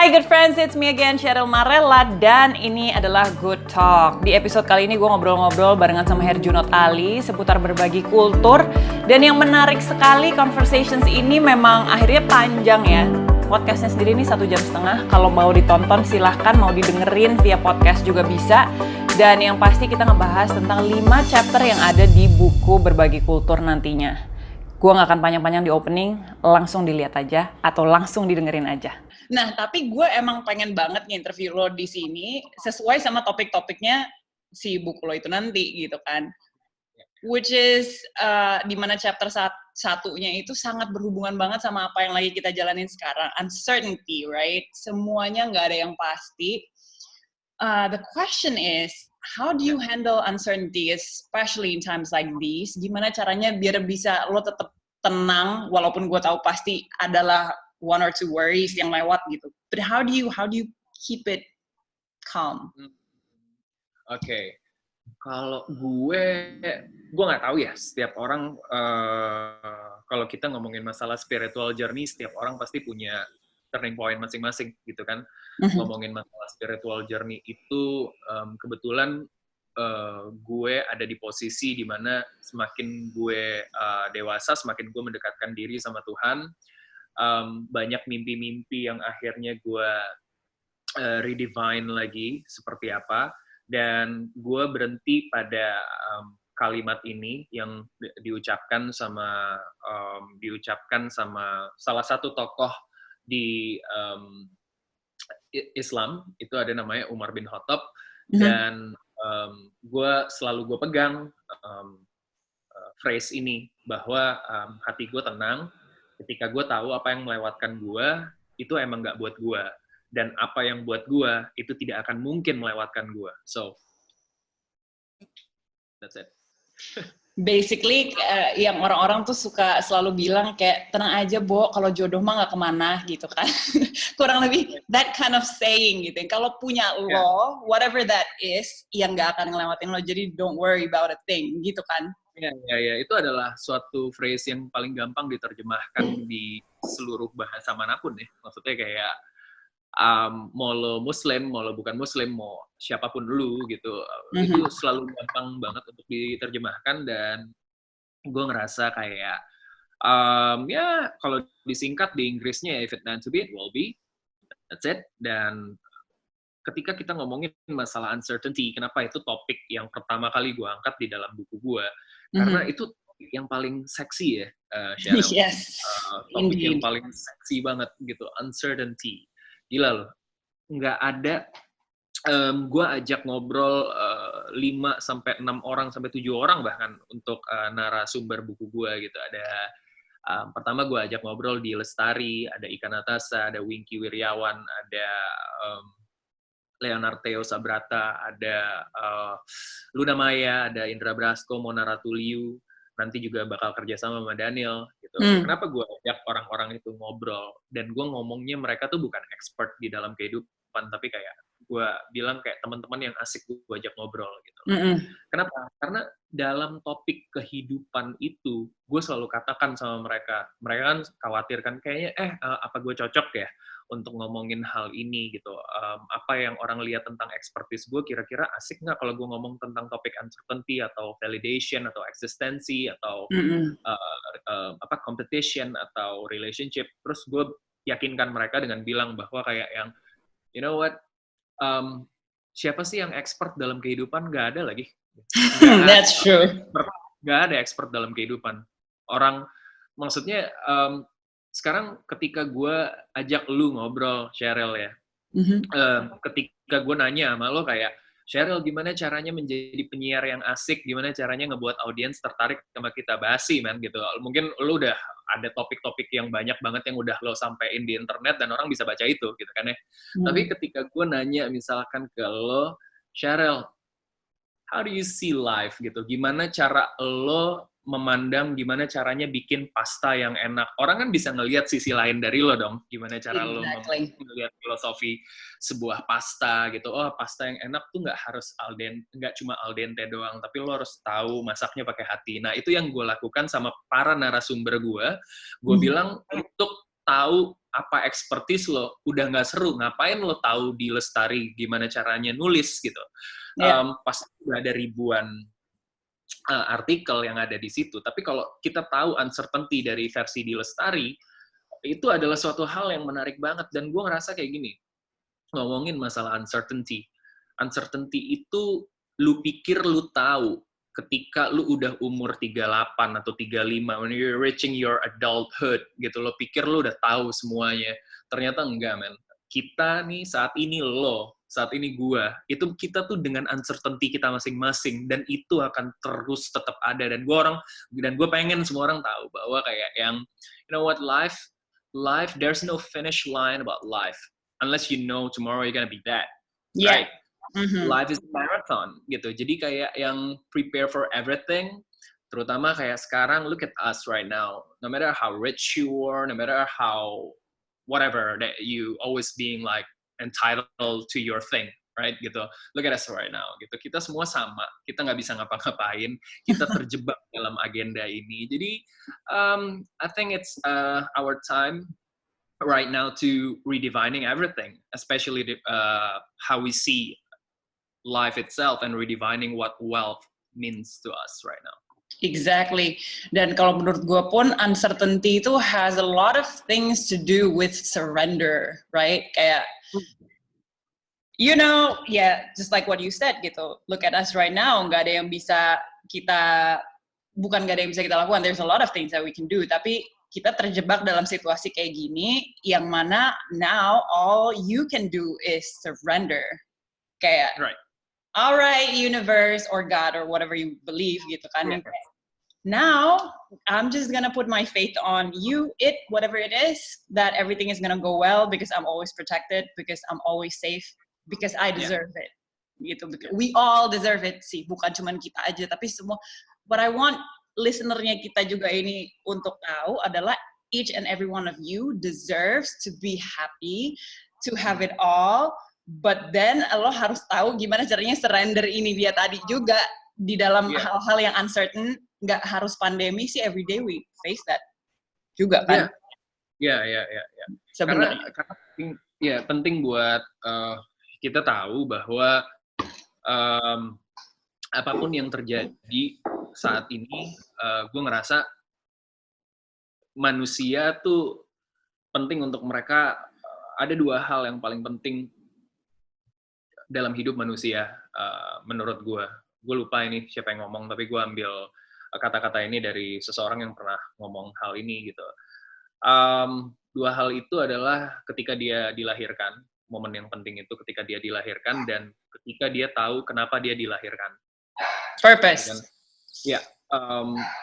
Hi good friends, it's me again, Cheryl Marella, dan ini adalah Good Talk. Di episode kali ini gue ngobrol-ngobrol barengan sama Herjunot Ali seputar berbagi kultur. Dan yang menarik sekali, conversations ini memang akhirnya panjang ya. Podcastnya sendiri ini 1,5 jam. Kalau mau ditonton silahkan, mau didengerin via podcast juga bisa. Dan yang pasti kita ngebahas tentang 5 chapter yang ada di buku Berbagi Kultur nantinya. Gue gak akan panjang-panjang di opening, langsung dilihat aja atau langsung didengerin aja. Nah, tapi gue emang pengen banget nge-interview lo di sini sesuai sama topik-topiknya si buku lo itu nanti gitu kan. Which is di mana chapter satunya itu sangat berhubungan banget sama apa yang lagi kita jalanin sekarang. Uncertainty, right? Semuanya nggak ada yang pasti. The question is, how do you handle uncertainty, especially in times like these? Gimana caranya biar bisa lo tetap tenang, walaupun gue tahu pasti adalah one or two worries yang lewat gitu. But how do you keep it calm? Oke. Kalau gue nggak tahu ya. Setiap orang, kalau kita ngomongin masalah spiritual journey, setiap orang pasti punya turning point masing-masing, gitu kan. Ngomongin masalah spiritual journey itu, kebetulan gue ada di posisi di mana semakin gue dewasa, semakin gue mendekatkan diri sama Tuhan, banyak mimpi-mimpi yang akhirnya gue redefine lagi seperti apa. Dan gue berhenti pada kalimat ini yang diucapkan sama salah satu tokoh di Islam, itu ada namanya Umar bin Khattab. Dan gue selalu pegang phrase ini, bahwa hati gue tenang ketika gue tahu apa yang melewatkan gue itu emang gak buat gue. Dan apa yang buat gue, itu tidak akan mungkin melewatkan gue. So, that's it. Basically, yang orang-orang tuh suka selalu bilang kayak, tenang aja, Bo, kalau jodoh mah gak kemana, gitu kan. Kurang lebih, that kind of saying, gitu. Kalau punya lo, whatever that is, yang gak akan ngelewatin lo, jadi don't worry about a thing, gitu kan. Ya. Itu adalah suatu phrase yang paling gampang diterjemahkan di seluruh bahasa manapun ya. Maksudnya kayak, mau lo muslim, mau lo bukan muslim, mau siapapun lu gitu, itu selalu gampang banget untuk diterjemahkan. Dan gue ngerasa kayak, ya kalau disingkat di Inggrisnya, if it meant to be, it will be, that's it. Dan ketika kita ngomongin masalah uncertainty, kenapa itu topik yang pertama kali gue angkat di dalam buku gue, karena itu topik yang paling seksi ya, Cheryl. Yes, topik yang paling seksi banget gitu, uncertainty. Gila loh, nggak ada, gue ajak ngobrol 5-6 orang, sampai 7 orang bahkan untuk narasumber buku gue gitu. Ada, pertama gue ajak ngobrol di Lestari, ada Ika Natasa, ada Wingky Wiryawan, ada Leonardo Sabrata, ada Luna Maya, ada Indra Brasko, Mona Ratuliu, nanti juga bakal kerjasama sama Daniel gitu. Kenapa gue ajak orang-orang itu ngobrol, dan gue ngomongnya mereka tuh bukan expert di dalam kehidupan, tapi kayak gue bilang kayak teman-teman yang asik gue ajak ngobrol gitu. Kenapa? Karena dalam topik kehidupan itu gue selalu katakan sama mereka kan khawatir kan kayaknya apa gue cocok ya untuk ngomongin hal ini gitu. Apa yang orang lihat tentang expertise gue, kira-kira asik nggak kalau gue ngomong tentang topik uncertainty atau validation atau eksistensi atau competition atau relationship. Terus gue yakinkan mereka dengan bilang bahwa kayak yang, you know what, siapa sih yang expert dalam kehidupan? Nggak ada lagi. That's true. Nggak ada expert dalam kehidupan. Orang, maksudnya, sekarang ketika gue ajak lu ngobrol, Cheryl ya, ketika gue nanya sama lo kayak, Cheryl, gimana caranya menjadi penyiar yang asik, gimana caranya ngebuat audiens tertarik sama kita, basi, man, gitu. Mungkin lo udah ada topik-topik yang banyak banget yang udah lo sampein di internet, dan orang bisa baca itu, gitu kan ya. Tapi ketika gue nanya misalkan ke lo, Cheryl, how do you see life, gitu, gimana cara lo memandang, gimana caranya bikin pasta yang enak. Orang kan bisa ngelihat sisi lain dari lo dong, gimana cara lo melihat filosofi sebuah pasta gitu. Oh, pasta yang enak tuh nggak harus nggak cuma al dente doang, tapi lo harus tahu masaknya pakai hati. Nah, itu yang gue lakukan sama para narasumber gue. Gue bilang, untuk tahu apa expertise lo, udah nggak seru. Ngapain lo tahu di Lestari gimana caranya nulis gitu? Pasti udah ada ribuan artikel yang ada di situ. Tapi kalau kita tahu uncertainty dari versi di Lestari, itu adalah suatu hal yang menarik banget. Dan gue ngerasa kayak gini, ngomongin masalah uncertainty. Uncertainty itu lu pikir lu tahu ketika lu udah umur 38 atau 35, when you're reaching your adulthood, gitu, lo pikir lu udah tahu semuanya. Ternyata enggak, men. Kita nih, saat ini gua, itu kita tuh dengan uncertainty kita masing-masing, dan itu akan terus tetap ada. Dan gue pengen semua orang tahu bahwa kayak yang, you know what, life, there's no finish line about life. Unless you know tomorrow you're gonna be dead. Yeah. Right? Life is a marathon gitu. Jadi kayak yang prepare for everything, terutama kayak sekarang, look at us right now. No matter how rich you are, no matter how whatever that you always being like entitled to your thing, right? Gitu. Look at us right now. Gitu. Kita semua sama. Kita nggak bisa ngapa-ngapain. Kita terjebak dalam agenda ini. Jadi I think it's our time right now to redefining everything, especially how we see life itself and redefining what wealth means to us right now. Exactly. Dan kalau menurut gue pun, uncertainty itu has a lot of things to do with surrender, right? Kayak, you know, just like what you said gitu. Look at us right now, nggak ada yang bisa kita lakukan. There's a lot of things that we can do, tapi kita terjebak dalam situasi kayak gini, yang mana now all you can do is surrender. Kayak, right. All right, universe or God or whatever you believe gitu kan. Yeah. Now, I'm just gonna put my faith on you, whatever it is, that everything is gonna go well because I'm always protected, because I'm always safe, because I deserve it. Gitu. We all deserve it sih, bukan cuma kita aja, tapi semua. What I want listenernya kita juga ini untuk tahu adalah each and every one of you deserves to be happy, to have it all. But then lo harus tahu gimana caranya surrender ini dia tadi juga di dalam hal-hal yang uncertain. Nggak harus pandemi sih, every day we face that juga kan. Iya. Sebenarnya. Karena penting buat kita tahu bahwa apapun yang terjadi saat ini, gue ngerasa manusia tuh penting untuk mereka. Ada dua hal yang paling penting dalam hidup manusia, menurut gue lupa ini siapa yang ngomong, tapi gue ambil kata-kata ini dari seseorang yang pernah ngomong hal ini gitu. Dua hal itu adalah ketika dia dilahirkan, momen yang penting itu ketika dia dilahirkan dan ketika dia tahu kenapa dia dilahirkan. Purpose.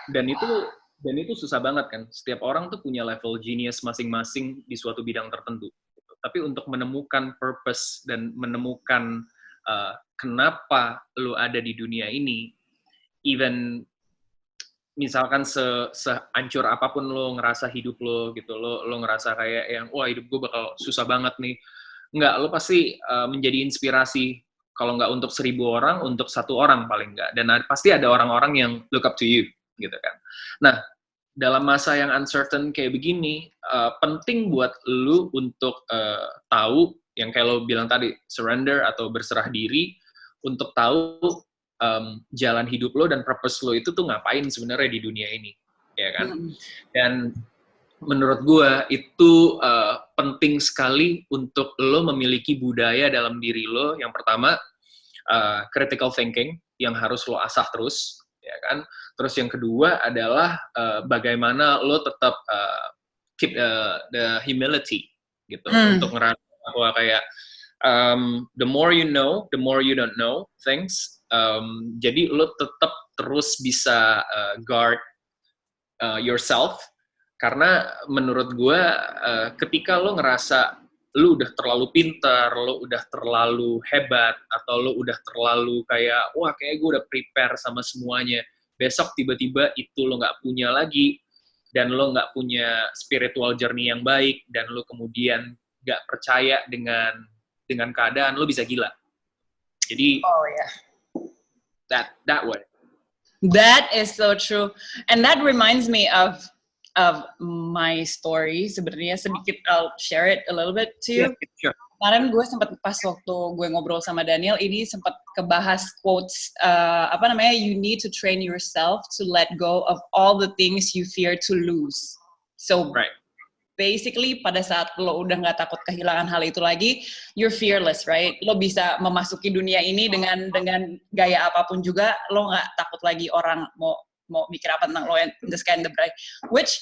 Dan itu susah banget kan. Setiap orang tuh punya level genius masing-masing di suatu bidang tertentu. Tapi untuk menemukan purpose dan menemukan kenapa lo ada di dunia ini, even misalkan sehancur apapun lo ngerasa hidup lo gitu, lo ngerasa kayak yang wah hidup gue bakal susah banget nih, enggak, lo pasti menjadi inspirasi, kalau nggak untuk 1.000 orang, untuk 1 orang paling nggak, dan pasti ada orang-orang yang look up to you gitu kan. Nah, dalam masa yang uncertain kayak begini, penting buat lu untuk tahu, yang kayak lo bilang tadi, surrender atau berserah diri, untuk tahu jalan hidup lo dan purpose lo itu tuh ngapain sebenarnya di dunia ini, ya kan? Dan menurut gue itu penting sekali untuk lo memiliki budaya dalam diri lo. Yang pertama, critical thinking, yang harus lo asah terus, ya kan? Terus yang kedua adalah bagaimana lo tetap keep the humility gitu, untuk ngerasa bahwa kayak the more you know, the more you don't know things. Jadi lo tetap terus bisa guard yourself, karena menurut gue ketika lo ngerasa lo udah terlalu pintar, lo udah terlalu hebat, atau lo udah terlalu kayak wah kayak gue udah prepare sama semuanya, besok tiba-tiba itu lo nggak punya lagi, dan lo nggak punya spiritual journey yang baik, dan lo kemudian nggak percaya dengan keadaan, lo bisa gila. Jadi that way. That is so true, and that reminds me of my story sebenarnya sedikit. I'll share it a little bit to you. Yeah, sure. Kemarin gue sempat pas waktu gue ngobrol sama Daniel ini sempat kebahas quotes you need to train yourself to let go of all the things you fear to lose. So Right. basically pada saat lo udah nggak takut kehilangan hal itu lagi, you're fearless, right? Lo bisa memasuki dunia ini dengan gaya apapun juga, lo nggak takut lagi orang mau mikir apa tentang lo, and the sky and the bright. Which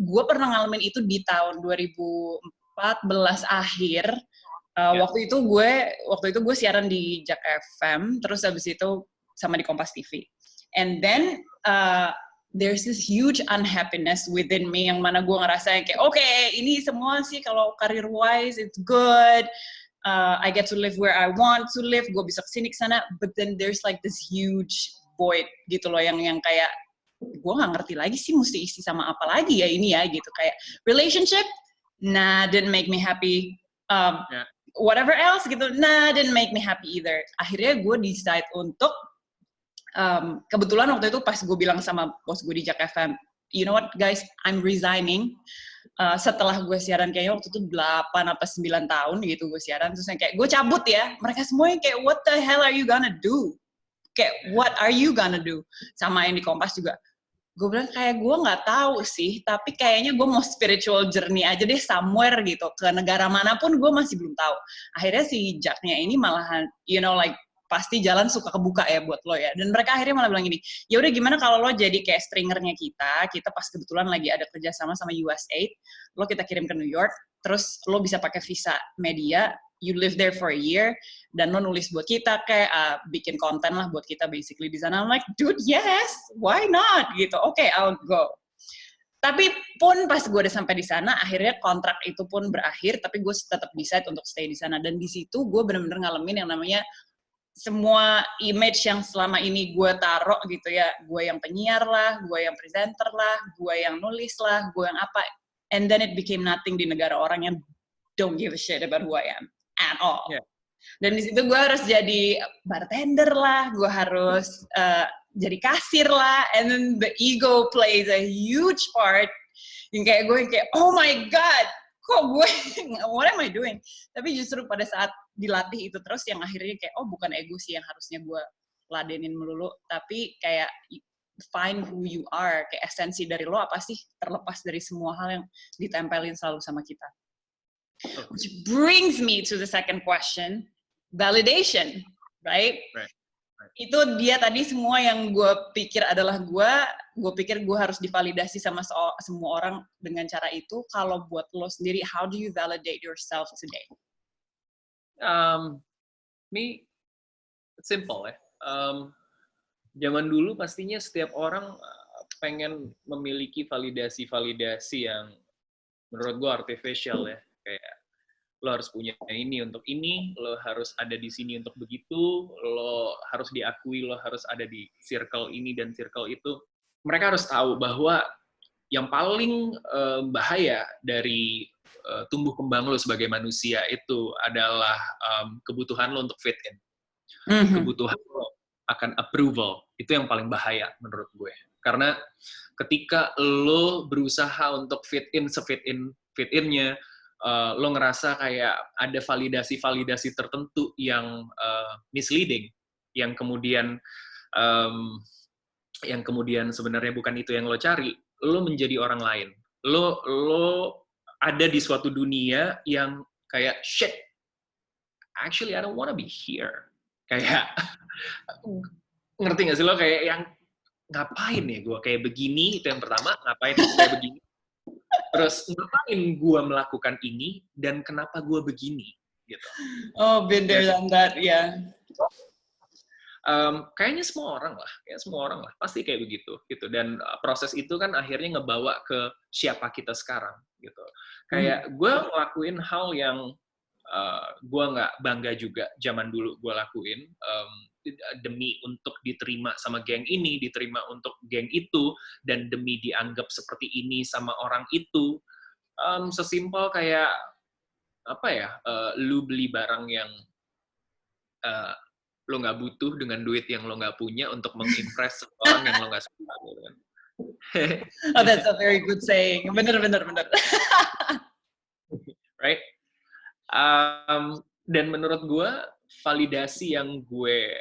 gue pernah ngalamin itu di tahun 2014 akhir. Waktu itu gue siaran di Jak FM, terus habis itu sama di Kompas TV. And then there's this huge unhappiness within me yang mana gue ngerasa yang kayak okay, ini semua sih kalau career wise it's good. I get to live where I want to live, gue bisa kesini kesana, but then there's like this huge void gitu loh yang kayak gue nggak ngerti lagi sih mesti isi sama apa lagi ya ini ya gitu, kayak relationship, nah didn't make me happy, whatever else gitu, nah didn't make me happy either. Akhirnya gue decide untuk kebetulan waktu itu pas gue bilang sama bos gue di Jak FM, you know what guys, I'm resigning. Setelah gue siaran kayaknya waktu itu 8 apa 9 tahun gitu gue siaran, terus yang kayak gue cabut ya, mereka semua yang kayak what the hell are you gonna do, kayak what are you gonna do. Sama yang di Kompas juga gue bilang kayak gue nggak tahu sih, tapi kayaknya gue mau spiritual journey aja deh somewhere gitu, ke negara manapun gue masih belum tahu. Akhirnya si Jaknya ini malahan you know like pasti jalan suka kebuka ya buat lo ya, dan mereka akhirnya malah bilang gini, ya udah gimana kalau lo jadi kayak stringernya kita pas kebetulan lagi ada kerjasama sama USAID, lo kita kirim ke New York, terus lo bisa pakai visa media, you live there for a year, dan lo nulis buat kita kayak bikin konten lah buat kita basically di sana. I'm like, dude, yes, why not gitu. Okay, I'll go. Tapi pun pas gue udah sampai di sana, akhirnya kontrak itu pun berakhir, tapi gue tetap decide untuk stay di sana. Dan di situ gue benar-benar ngalamin yang namanya semua image yang selama ini gue taruh gitu ya, gue yang penyiar lah, gue yang presenter lah, gue yang nulis lah, gue yang apa, and then it became nothing di negara orang yang don't give a shit about who I am at all. Yeah. Dan di situ gue harus jadi bartender lah, gue harus jadi kasir lah, and then the ego plays a huge part. Yang kayak gue kayak oh my god, kok gue what am I doing? Tapi justru pada saat dilatih itu terus yang akhirnya kayak oh bukan ego sih yang harusnya gue ladenin melulu, tapi kayak find who you are, kayak esensi dari lo apa sih, terlepas dari semua hal yang ditempelin selalu sama kita. Which brings me to the second question, validation, right? Itu dia tadi semua yang gue pikir adalah gue pikir gue harus divalidasi sama semua orang dengan cara itu. Kalau buat lo sendiri, how do you validate yourself today? Me, it's simple ya. Zaman dulu pastinya setiap orang pengen memiliki validasi yang menurut gue artificial ya. Kayak lo harus punya ini untuk ini, lo harus ada di sini untuk begitu, lo harus diakui, lo harus ada di circle ini dan circle itu. Mereka harus tahu bahwa yang paling bahaya dari tumbuh kembang lo sebagai manusia itu adalah kebutuhan lo untuk fit in. Kebutuhan lo akan approval, itu yang paling bahaya menurut gue. Karena ketika lo berusaha untuk fit in-nya, lo ngerasa kayak ada validasi tertentu yang misleading, yang kemudian sebenarnya bukan itu yang lo cari, lo menjadi orang lain. Lo ada di suatu dunia yang kayak shit, actually I don't wanna be here. Kayak ngerti nggak sih lo, kayak yang ngapain ya gue kayak begini, itu yang pertama, ngapain kayak begini. Terus ngapain gue melakukan ini dan kenapa gue begini gitu. Oh, been there than that, ya. Kayaknya semua orang lah pasti kayak begitu gitu. Dan proses itu kan akhirnya ngebawa ke siapa kita sekarang gitu. Kayak gue ngelakuin hal yang gue nggak bangga juga zaman dulu gue lakuin, demi untuk diterima sama geng ini, diterima untuk geng itu, dan demi dianggap seperti ini sama orang itu. Sesimpel kayak apa ya, lu beli barang yang lo nggak butuh dengan duit yang lo nggak punya untuk mengimpress orang yang lo nggak suka gitu kan. Oh, that's a very good saying. Bener. Right? Dan menurut gue, validasi yang gue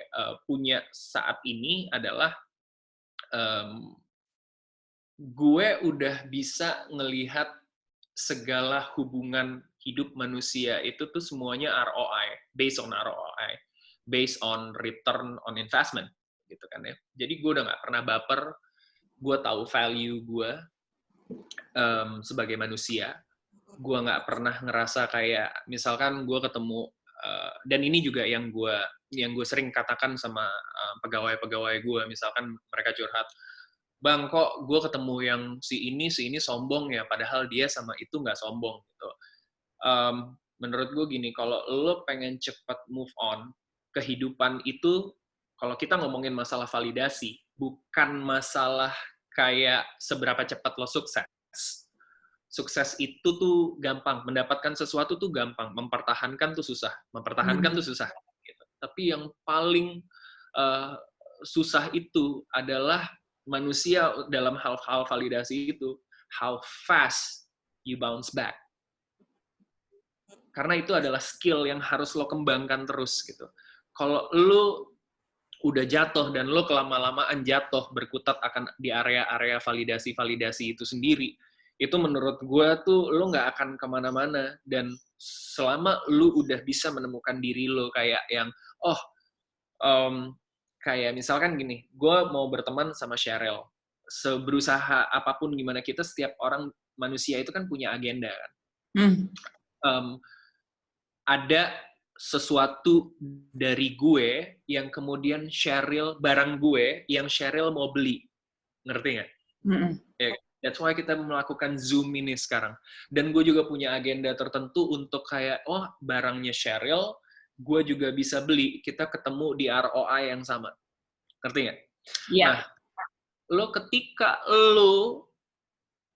punya saat ini adalah gue udah bisa ngelihat segala hubungan hidup manusia itu tuh semuanya ROI, based on return on investment, gitu kan ya. Jadi gue udah nggak pernah baper, gue tahu value gue sebagai manusia. Gue nggak pernah ngerasa kayak, misalkan gue ketemu, dan ini juga yang gue sering katakan sama pegawai-pegawai gue, misalkan mereka curhat, Bang, kok gue ketemu yang si ini sombong ya, padahal dia sama itu nggak sombong gitu. Menurut gue gini, kalau lo pengen cepat move on, kehidupan itu, kalau kita ngomongin masalah validasi, bukan masalah kayak seberapa cepat lo sukses. Sukses itu tuh gampang, mendapatkan sesuatu tuh gampang, mempertahankan tuh susah. Gitu. Tapi yang paling susah itu adalah manusia dalam hal-hal validasi itu, how fast you bounce back. Karena itu adalah skill yang harus lo kembangkan terus gitu. Kalau lo udah jatuh dan lo kelama-lamaan jatuh berkutat akan di area-area validasi itu sendiri, itu menurut gue tuh lo nggak akan kemana-mana. Dan selama lo udah bisa menemukan diri lo kayak yang, kayak misalkan gini, gue mau berteman sama Cheryl. Seberusaha apapun gimana kita, setiap orang manusia itu kan punya agenda kan. Ada sesuatu dari gue yang kemudian barang gue yang Cheryl mau beli. Ngerti nggak? That's why kita melakukan Zoom ini sekarang. Dan gue juga punya agenda tertentu untuk kayak, barangnya Cheryl, gue juga bisa beli. Kita ketemu di ROI yang sama. Ngerti nggak? Yeah. Nah, ketika lo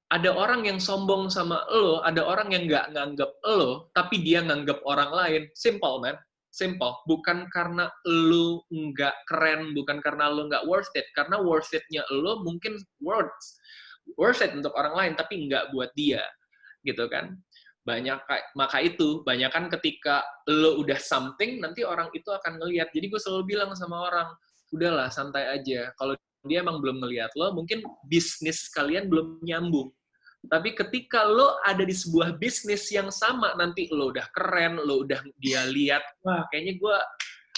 ada orang yang sombong sama lo, ada orang yang nggak nganggap lo, tapi dia nganggap orang lain, simple, man. Simple. Bukan karena lo nggak keren, bukan karena lo nggak worth it. Karena worth it-nya lo mungkin worth it untuk orang lain, tapi nggak buat dia. Gitu kan. Maka itu, banyak kan ketika lo udah something, nanti orang itu akan ngelihat. Jadi gue selalu bilang sama orang, udahlah, santai aja. Kalau dia emang belum ngelihat lo, mungkin bisnis kalian belum nyambung. Tapi ketika lo ada di sebuah bisnis yang sama, nanti lo udah keren, lo udah dia lihat, wah kayaknya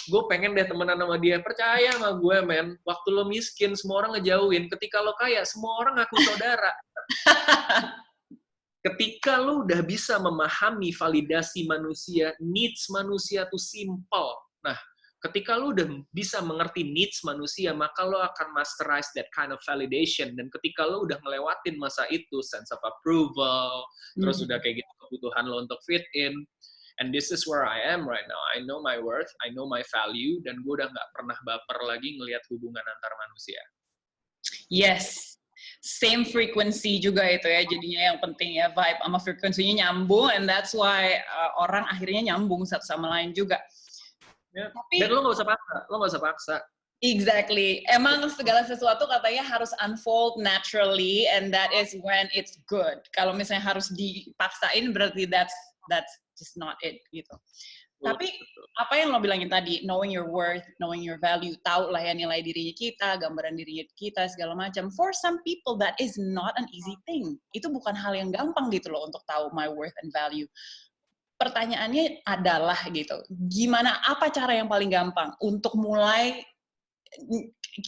gue pengen deh temenan sama dia. Percaya sama gue, men. Waktu lo miskin, semua orang ngejauhin. Ketika lo kaya, semua orang ngaku saudara. Ketika lo udah bisa memahami validasi manusia, needs manusia tuh simple. Nah, ketika lo udah bisa mengerti needs manusia, maka lo akan masterize that kind of validation. Dan ketika lo udah ngelewatin masa itu, sense of approval, terus udah kayak gitu kebutuhan lo untuk fit in, and this is where I am right now. I know my worth, I know my value, dan gue udah nggak pernah baper lagi ngelihat hubungan antar manusia. Yes. Same frequency juga itu ya, jadinya yang penting ya, vibe sama frekuensinya nyambung, and that's why orang akhirnya nyambung satu sama lain juga. Ya. Dan lo nggak usah paksa. Exactly. Emang segala sesuatu katanya harus unfold naturally, and that is when it's good. Kalau misalnya harus dipaksain, berarti that's just not it gitu. Tapi apa yang lo bilangin tadi, knowing your worth, knowing your value, tahu lah ya nilai dirinya kita, gambaran dirinya kita, segala macam. For some people, that is not an easy thing. Itu bukan hal yang gampang gitu loh untuk tahu my worth and value. Pertanyaannya adalah gitu, apa cara yang paling gampang untuk mulai,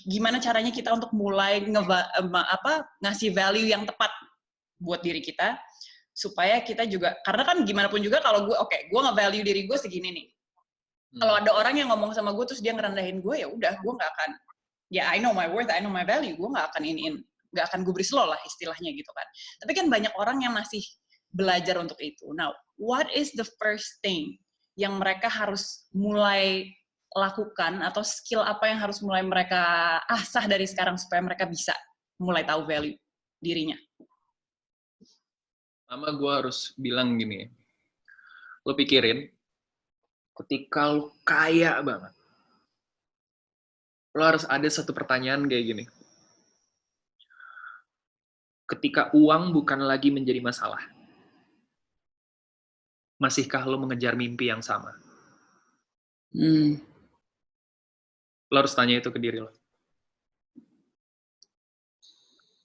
gimana caranya kita untuk mulai ngasih value yang tepat buat diri kita, supaya kita juga, karena kan gimana pun juga kalau gue nge-value diri gue segini nih. Kalau ada orang yang ngomong sama gue terus dia ngerendahin gue, ya udah gue nggak akan, I know my worth, I know my value, gue nggak akan gubris lo lah istilahnya gitu kan. Tapi kan banyak orang yang masih belajar untuk itu. Now, what is the first thing yang mereka harus mulai lakukan, atau skill apa yang harus mulai mereka asah dari sekarang supaya mereka bisa mulai tahu value dirinya? Pertama gue harus bilang gini, lo pikirin, ketika lo kaya banget, lo harus ada satu pertanyaan kayak gini. ketika uang bukan lagi menjadi masalah, masihkah lo mengejar mimpi yang sama? Lo harus tanya itu ke diri lo.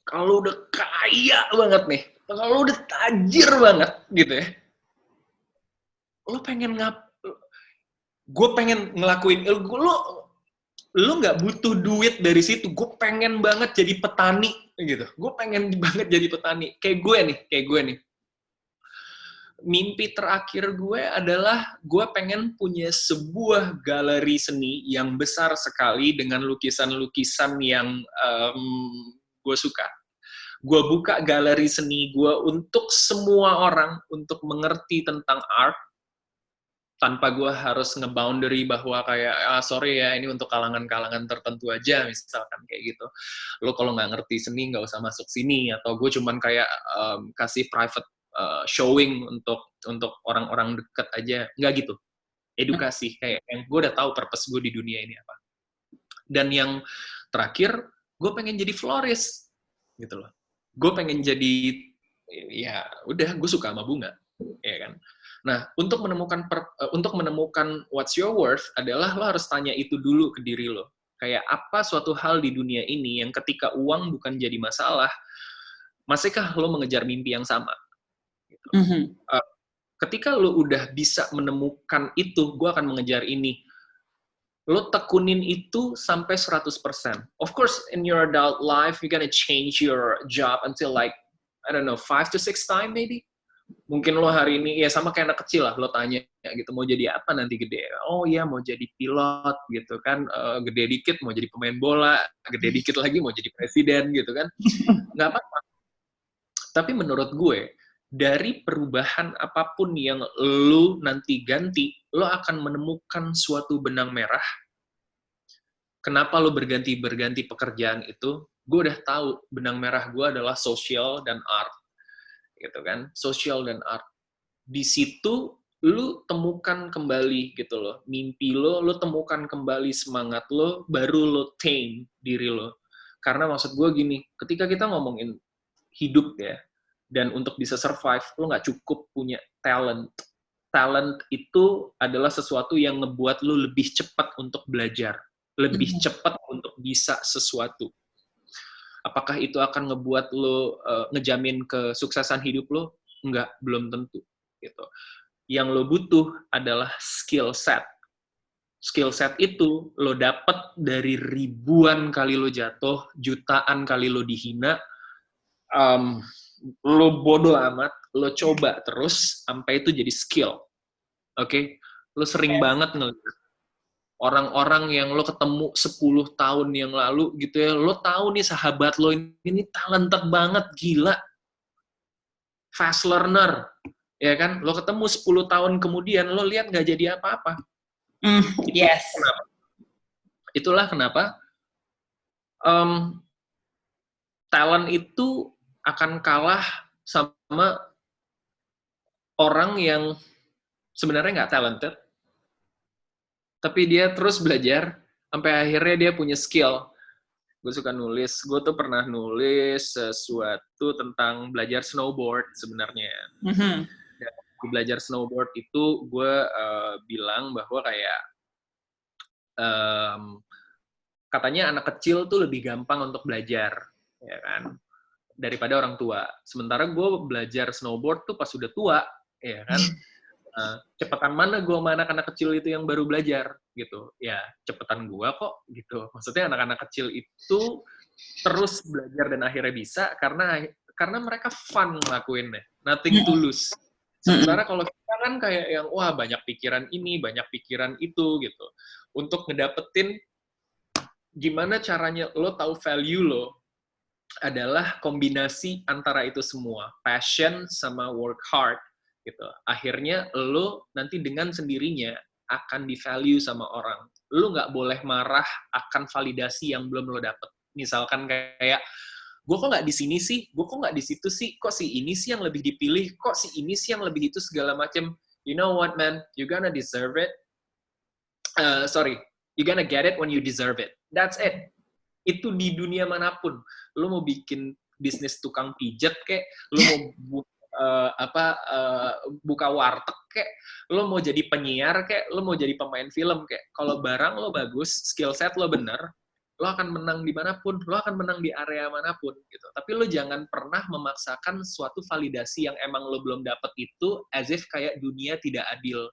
Kalau udah kaya banget nih, kalau udah tajir banget gitu ya, lo pengen gue pengen ngelakuin, lo nggak butuh duit dari situ, gue pengen banget jadi petani gitu, gue pengen banget jadi petani, kayak gue nih, mimpi terakhir gue adalah gue pengen punya sebuah galeri seni yang besar sekali dengan lukisan-lukisan yang gue suka. Gue buka galeri seni gue untuk semua orang untuk mengerti tentang art tanpa gue harus nge-boundary bahwa kayak, sorry ya, ini untuk kalangan-kalangan tertentu aja, misalkan kayak gitu. Lo kalau nggak ngerti seni, nggak usah masuk sini, atau gue cuman kayak kasih private showing untuk orang-orang deket aja, nggak gitu. Edukasi, kayak yang gue udah tahu purpose gue di dunia ini apa. Dan yang terakhir, gue pengen jadi florist, gitu loh. Gue pengen jadi, ya udah, gue suka sama bunga, ya kan. Nah, untuk menemukan what's your worth adalah lo harus tanya itu dulu ke diri lo. Kayak apa suatu hal di dunia ini yang ketika uang bukan jadi masalah, masihkah lo mengejar mimpi yang sama? Gitu. Ketika lo udah bisa menemukan itu, gue akan mengejar ini. Lo tekunin itu sampai 100%. Of course, in your adult life, you're gonna change your job until like, I don't know, 5 to 6 times maybe. Mungkin lo hari ini, ya sama kayak anak kecil lah, lo tanya gitu, mau jadi apa nanti gede? Oh iya, mau jadi pilot gitu kan, gede dikit mau jadi pemain bola, gede dikit lagi mau jadi presiden gitu kan. Nggak apa-apa. Tapi menurut gue, dari perubahan apapun yang lo nanti ganti, lo akan menemukan suatu benang merah. Kenapa lo berganti pekerjaan itu? Gue udah tahu benang merah gue adalah sosial dan art. Gitu kan, sosial dan art. Di situ lu temukan kembali gitu loh, mimpi lo temukan kembali semangat lo, baru lo tame diri lo. Karena maksud gue gini, ketika kita ngomongin hidup ya, dan untuk bisa survive, lo nggak cukup punya talent. Talent itu adalah sesuatu yang ngebuat lo lebih cepat untuk belajar, lebih cepat untuk bisa sesuatu. Apakah itu akan ngebuat lo ngejamin kesuksesan hidup lo? Enggak, belum tentu. Gitu. Yang lo butuh adalah skill set. Skill set itu lo dapet dari ribuan kali lo jatuh, jutaan kali lo dihina, lo bodoh amat, lo coba terus sampai itu jadi skill. Oke? Lo sering banget ngeliat orang-orang yang lo ketemu 10 tahun yang lalu gitu ya, lo tahu nih sahabat lo ini talented banget, gila. Fast learner, ya kan? Lo ketemu 10 tahun kemudian, lo lihat nggak jadi apa-apa. Yes. Itulah kenapa talent itu akan kalah sama orang yang sebenarnya nggak talented, tapi dia terus belajar, sampai akhirnya dia punya skill. Gue suka nulis, gue tuh pernah nulis sesuatu tentang belajar snowboard sebenarnya. Dan di belajar snowboard itu gue bilang bahwa kayak katanya anak kecil tuh lebih gampang untuk belajar, ya kan, daripada orang tua. Sementara gue belajar snowboard tuh pas udah tua, ya kan. Cepetan mana gue sama anak-anak kecil itu yang baru belajar gitu, ya cepetan gue kok gitu. Maksudnya anak-anak kecil itu terus belajar dan akhirnya bisa karena mereka fun ngelakuinnya, nothing to lose. Sementara kalau kita kan kayak yang wah banyak pikiran ini, banyak pikiran itu gitu. Untuk ngedapetin gimana caranya lo tahu value lo adalah kombinasi antara itu semua, passion sama work hard. Gitu. Akhirnya lo nanti dengan sendirinya akan di-value sama orang. Lo nggak boleh marah akan validasi yang belum lo dapet. Misalkan kayak, gue kok nggak di sini sih? Gue kok nggak di situ sih? Kok si ini sih yang lebih dipilih? Kok si ini sih yang lebih itu segala macam? You know what, man? You're gonna deserve it. You're gonna get it when you deserve it. That's it. Itu di dunia manapun. Lo mau bikin bisnis tukang pijet kayak, lo mau buka warteg kayak, lo mau jadi penyiar kayak, lo mau jadi pemain film kayak, kalau barang lo bagus, skill set lo bener, lo akan menang dimanapun, lo akan menang di area manapun gitu. Tapi lo jangan pernah memaksakan suatu validasi yang emang lo belum dapet itu as if kayak dunia tidak adil.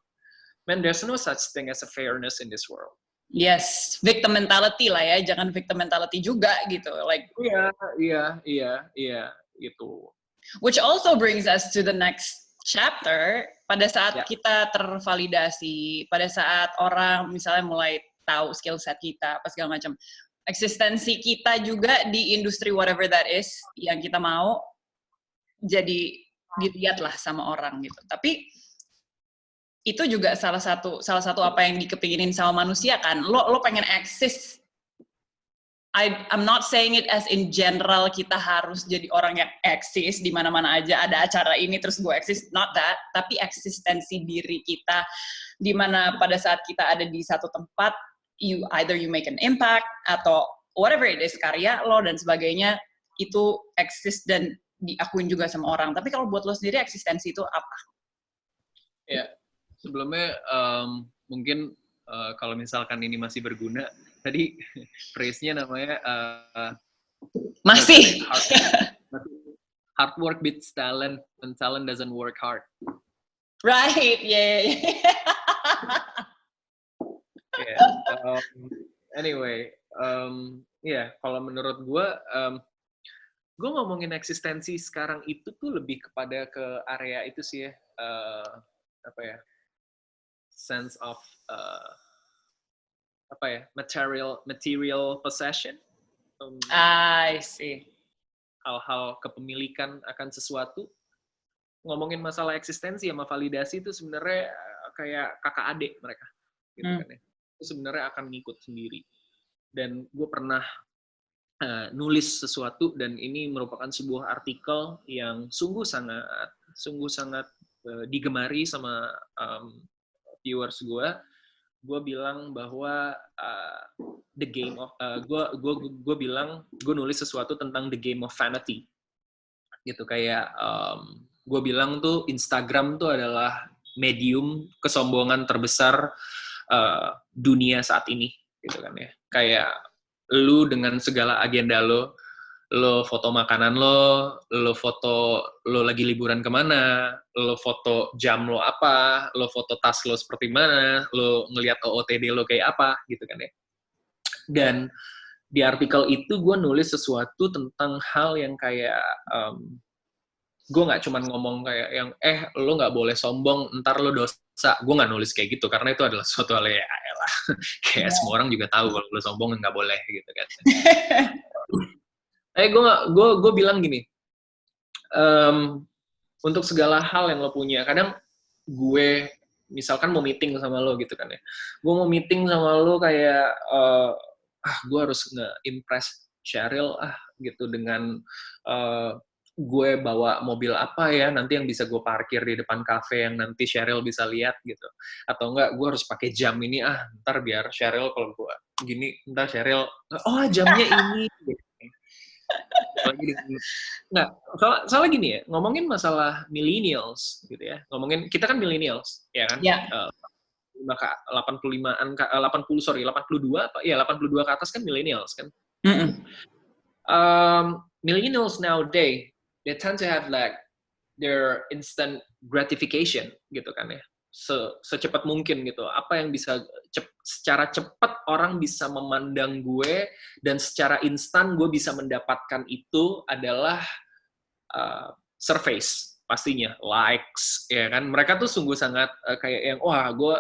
Man, there's no such thing as a fairness in this world. Yes, victim mentality lah ya, jangan victim mentality juga gitu. Like Iya, gitu. Which also brings us to the next chapter. Pada saat kita tervalidasi, pada saat orang misalnya mulai tahu skill set kita, apa segala macam, eksistensi kita juga di industri whatever that is yang kita mau jadi dilihat lah sama orang gitu. Tapi itu juga salah satu apa yang dikepinginin sama manusia kan. Lo pengen eksis. I'm not saying it as in general kita harus jadi orang yang eksis di mana-mana aja ada acara ini terus gue eksis, not that, tapi eksistensi diri kita di mana pada saat kita ada di satu tempat either you make an impact atau whatever it is, karya lo dan sebagainya itu eksis dan diakuin juga sama orang. Tapi kalau buat lo sendiri eksistensi itu apa? Ya, sebelumnya mungkin kalau misalkan ini masih berguna, tadi phrase-nya namanya masih hard work beats talent and talent doesn't work hard. Right, yeah. Anyway, kalau menurut gue ngomongin eksistensi sekarang itu tuh lebih kepada ke area itu sih ya, sense of material possession. I see. Hal-hal kepemilikan akan sesuatu. Ngomongin masalah eksistensi sama validasi itu sebenarnya kayak kakak adik mereka, gitu kan ya. Itu sebenarnya akan ngikut sendiri. Dan gue pernah nulis sesuatu dan ini merupakan sebuah artikel yang sungguh sangat digemari sama viewers gue. Gue bilang bahwa gue nulis sesuatu tentang the game of vanity gitu, kayak gue bilang tuh Instagram tuh adalah medium kesombongan terbesar dunia saat ini gitu kan ya. Kayak lu dengan segala agenda lo foto makanan lo foto lo lagi liburan kemana, lo foto jam lo apa, lo foto tas lo seperti mana, lo ngelihat OOTD lo kayak apa, gitu kan ya. Dan di artikel itu gue nulis sesuatu tentang hal yang kayak, gue nggak cuma ngomong kayak yang, lo nggak boleh sombong, ntar lo dosa. Gue nggak nulis kayak gitu, karena itu adalah suatu hal ya elah. Kayak semua orang juga tahu kalau lo sombong nggak boleh, gitu kan. Gue bilang gini, untuk segala hal yang lo punya, kadang gue misalkan mau meeting sama lo gitu kan ya, gue mau meeting sama lo kayak gue harus nge-impress Cheryl gitu dengan gue bawa mobil apa ya nanti yang bisa gue parkir di depan kafe yang nanti Cheryl bisa lihat gitu, atau enggak gue harus pakai jam ini ntar biar Cheryl kalau gue gini ntar Cheryl jamnya ini gitu. Nggak, soalnya gini ya, ngomongin masalah millennials gitu ya, kita kan millennials, ya kan? Yeah. 82 ke atas kan millennials kan? Millennials nowadays, they tend to have like their instant gratification gitu kan ya, secepat mungkin gitu. Apa yang bisa secara cepat orang bisa memandang gue dan secara instan gue bisa mendapatkan itu adalah surface, pastinya likes, ya kan. Mereka tuh sungguh sangat kayak yang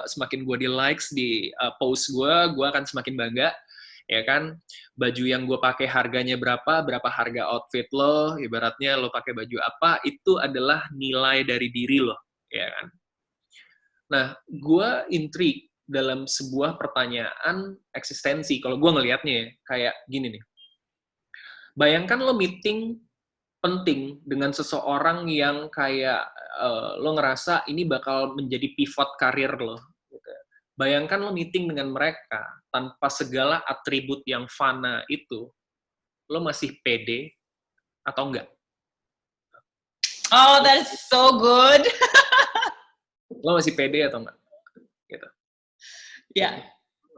semakin gue di likes di post gue akan semakin bangga, ya kan. Baju yang gue pakai harganya berapa harga outfit lo, ibaratnya lo pakai baju apa itu adalah nilai dari diri lo, ya kan. Nah, gue intrigue dalam sebuah pertanyaan eksistensi. Kalau gue ngelihatnya kayak gini nih. Bayangkan lo meeting penting dengan seseorang yang kayak lo ngerasa ini bakal menjadi pivot karir lo. Gitu. Bayangkan lo meeting dengan mereka tanpa segala atribut yang fana itu. Lo masih pede, atau enggak? Oh, that's so good. Lo masih pede atau enggak? Gitu. Ya.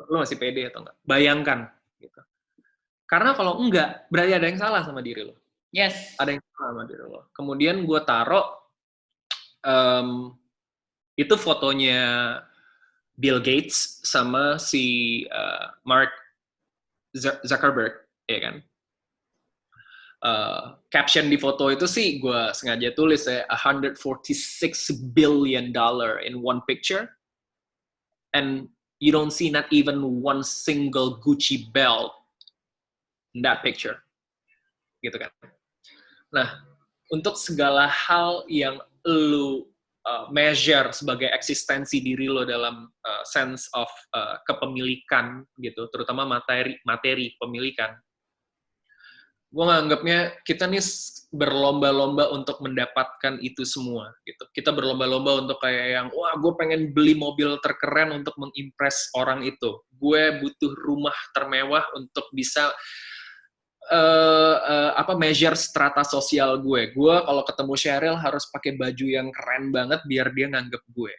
Lo masih pede atau enggak? Bayangkan. Gitu. Karena kalau enggak, berarti ada yang salah sama diri lo. Yes. Ada yang salah sama diri lo. Kemudian gue taruh itu fotonya Bill Gates sama si Mark Zuckerberg, ya kan? Caption di foto itu sih gue sengaja tulis ya, $146 billion in one picture, and you don't see not even one single Gucci belt in that picture, gitu kan? Nah, untuk segala hal yang lu measure sebagai eksistensi diri lo dalam sense of kepemilikan gitu, terutama materi pemilikan. Gue nganggapnya kita nih berlomba-lomba untuk mendapatkan itu semua gitu. Kita berlomba-lomba untuk kayak yang, wah gue pengen beli mobil terkeren untuk mengimpress orang itu. Gue butuh rumah termewah untuk bisa measure strata sosial gue. Gue kalau ketemu Cheryl harus pakai baju yang keren banget biar dia nganggep gue.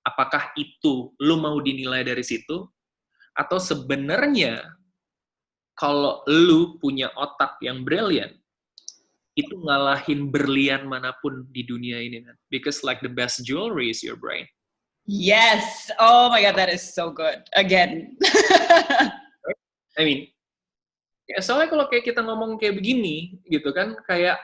Apakah itu lo mau dinilai dari situ? Atau sebenarnya kalau lu punya otak yang brilian, itu ngalahin berlian manapun di dunia ini kan. Because like the best jewelry is your brain. Yes. Oh my God, that is so good. Again. I mean, ya soalnya kalau kayak kita ngomong kayak begini, gitu kan, kayak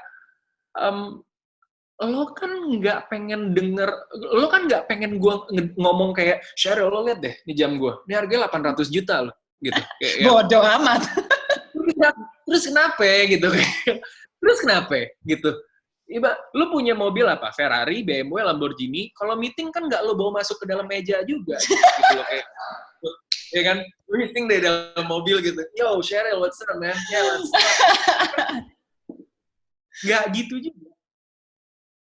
lo kan nggak pengen denger, lo kan nggak pengen gue ngomong kayak, Cheryl, lo liat deh, ini jam gue, ini harganya 800 juta loh, gitu. Bodoh amat. Terus kenapa gitu? Terus kenapa gitu? Iba, lu punya mobil apa? Ferrari, BMW, Lamborghini. Kalau meeting kan nggak lu bawa masuk ke dalam meja juga, gitu loh kayak, ya kan? Lu meeting dari dalam mobil gitu. Yo, Cheryl, what's up, man? Yeah, what's up? Nggak gitu juga.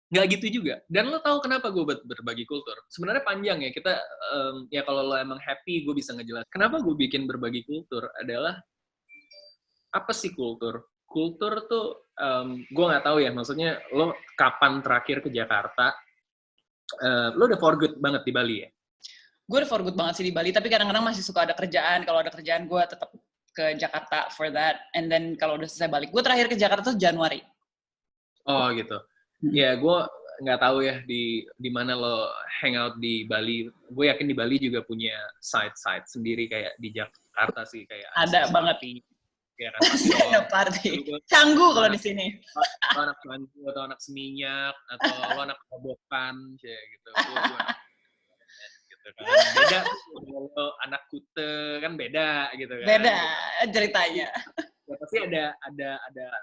Nggak gitu juga. Dan lo tahu kenapa gue berbagi kultur? Sebenarnya panjang ya. Kita, ya kalau lo emang happy, gue bisa ngejelasin. Kenapa gue bikin berbagi kultur adalah, apa sih kultur? Kultur tuh, gue nggak tahu ya, maksudnya lo kapan terakhir ke Jakarta? Lo udah for good banget di Bali ya? Gue udah for good banget sih di Bali, tapi kadang-kadang masih suka ada kerjaan. Kalau ada kerjaan, gue tetap ke Jakarta for that. And then kalau udah selesai balik, gue terakhir ke Jakarta tuh Januari. Oh gitu. Ya, gue nggak tahu ya di mana lo hangout di Bali. Gue yakin di Bali juga punya side sendiri kayak di Jakarta sih, kayak ada banget. Ya kan, ada party. Canggu kalau di sini. Lo anak Canggu atau anak Seminyak atau lo anak Kobokan, kayak gitu. Gue gitu kan. Beda lo anak Kute kan beda gitu kan. Beda ceritanya. Ya, pasti ada ada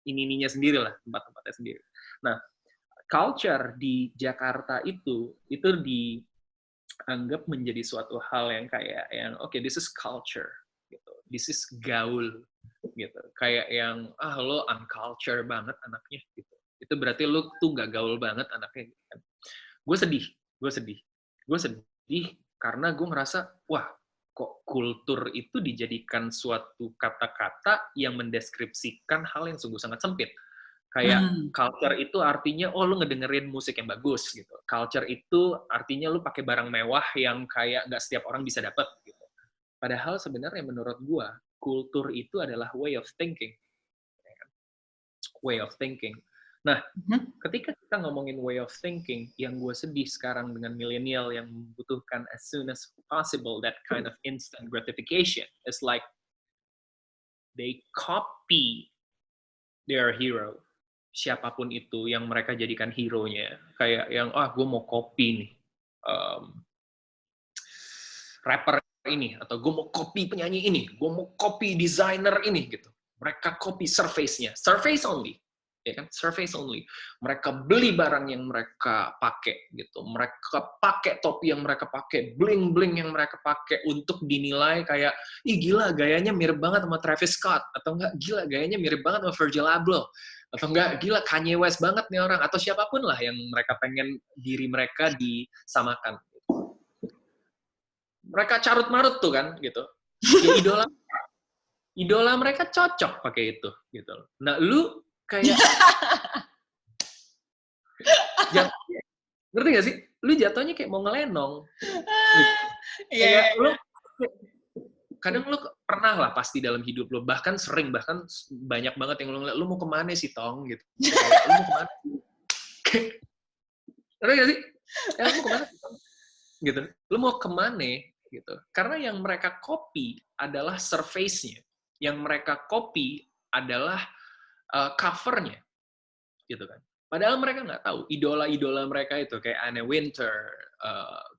ininya sendiri lah, tempat-tempatnya sendiri. Nah, culture di Jakarta itu dianggap menjadi suatu hal yang kayak yang okay, this is culture gitu. This is gaul gitu. Kayak yang lo unculture banget anaknya gitu. Itu berarti lo tuh nggak gaul banget anaknya gitu kan. Gue sedih karena gue ngerasa wah, kok kultur itu dijadikan suatu kata-kata yang mendeskripsikan hal yang sungguh sangat sempit. Kayak culture itu artinya, lo ngedengerin musik yang bagus gitu. Culture itu artinya lo pakai barang mewah yang kayak nggak setiap orang bisa dapat gitu. Padahal sebenarnya menurut gua, kultur itu adalah way of thinking. Way of thinking. Nah, ketika kita ngomongin way of thinking, yang gue sedih sekarang dengan milenial yang membutuhkan as soon as possible that kind of instant gratification, is like they copy their hero, siapapun itu yang mereka jadikan hero-nya. Kayak yang, gue mau copy nih rapper ini, atau gue mau copy penyanyi ini, gue mau copy designer ini gitu. Mereka copy surface-nya, surface only. Ya kan, surface only. Mereka beli barang yang mereka pakai gitu. Mereka pakai topi yang mereka pakai, bling-bling yang mereka pakai untuk dinilai kayak, ih gila gayanya mirip banget sama Travis Scott, atau enggak gila gayanya mirip banget sama Virgil Abloh, atau enggak gila Kanye West banget nih orang, atau siapapun lah yang mereka pengen diri mereka disamakan. Mereka carut-marut tuh kan gitu. Ya idola mereka cocok pakai itu gitu. Nah, lu kayak ngerti gak sih? Lu jatuhnya kayak mau ngelenong. Gitu. Kayak lu kadang lu pernah lah pasti dalam hidup lu, bahkan banyak banget yang lu ngeliat, lu mau kemana sih Tong gitu. Kayak, lu mau kemana? Ngerti gak sih? Lu mau kemana sih Tong? Gitu. Lu mau kemana gitu. Karena yang mereka copy adalah surface-nya. Yang mereka copy adalah cover-nya. Gitu kan. Padahal mereka nggak tahu idola-idola mereka itu kayak Anna Wintour,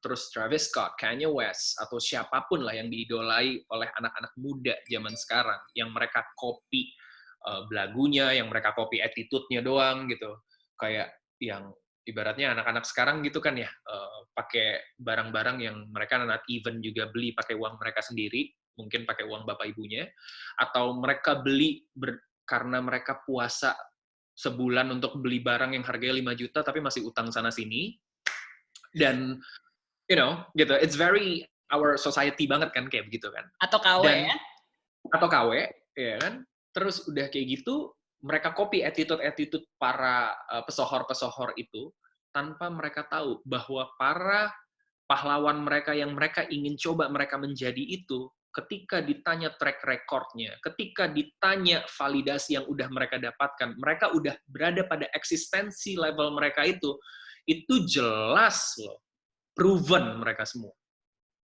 terus Travis Scott, Kanye West, atau siapapun lah yang diidolai oleh anak-anak muda zaman sekarang, yang mereka copy lagunya, yang mereka copy attitude-nya doang gitu. Kayak yang ibaratnya anak-anak sekarang gitu kan ya, pakai barang-barang yang mereka not even juga beli pakai uang mereka sendiri, mungkin pakai uang bapak ibunya, atau mereka beli karena mereka puasa sebulan untuk beli barang yang harganya 5 juta tapi masih utang sana sini. Dan gitu, it's very our society banget kan kayak begitu kan. Atau KW ya. Atau KW, ya kan. Terus udah kayak gitu, mereka copy attitude para pesohor-pesohor itu tanpa mereka tahu bahwa para pahlawan mereka yang mereka ingin coba mereka menjadi itu, ketika ditanya track record-nya, ketika ditanya validasi yang udah mereka dapatkan, mereka udah berada pada eksistensi level mereka itu jelas loh, proven mereka semua.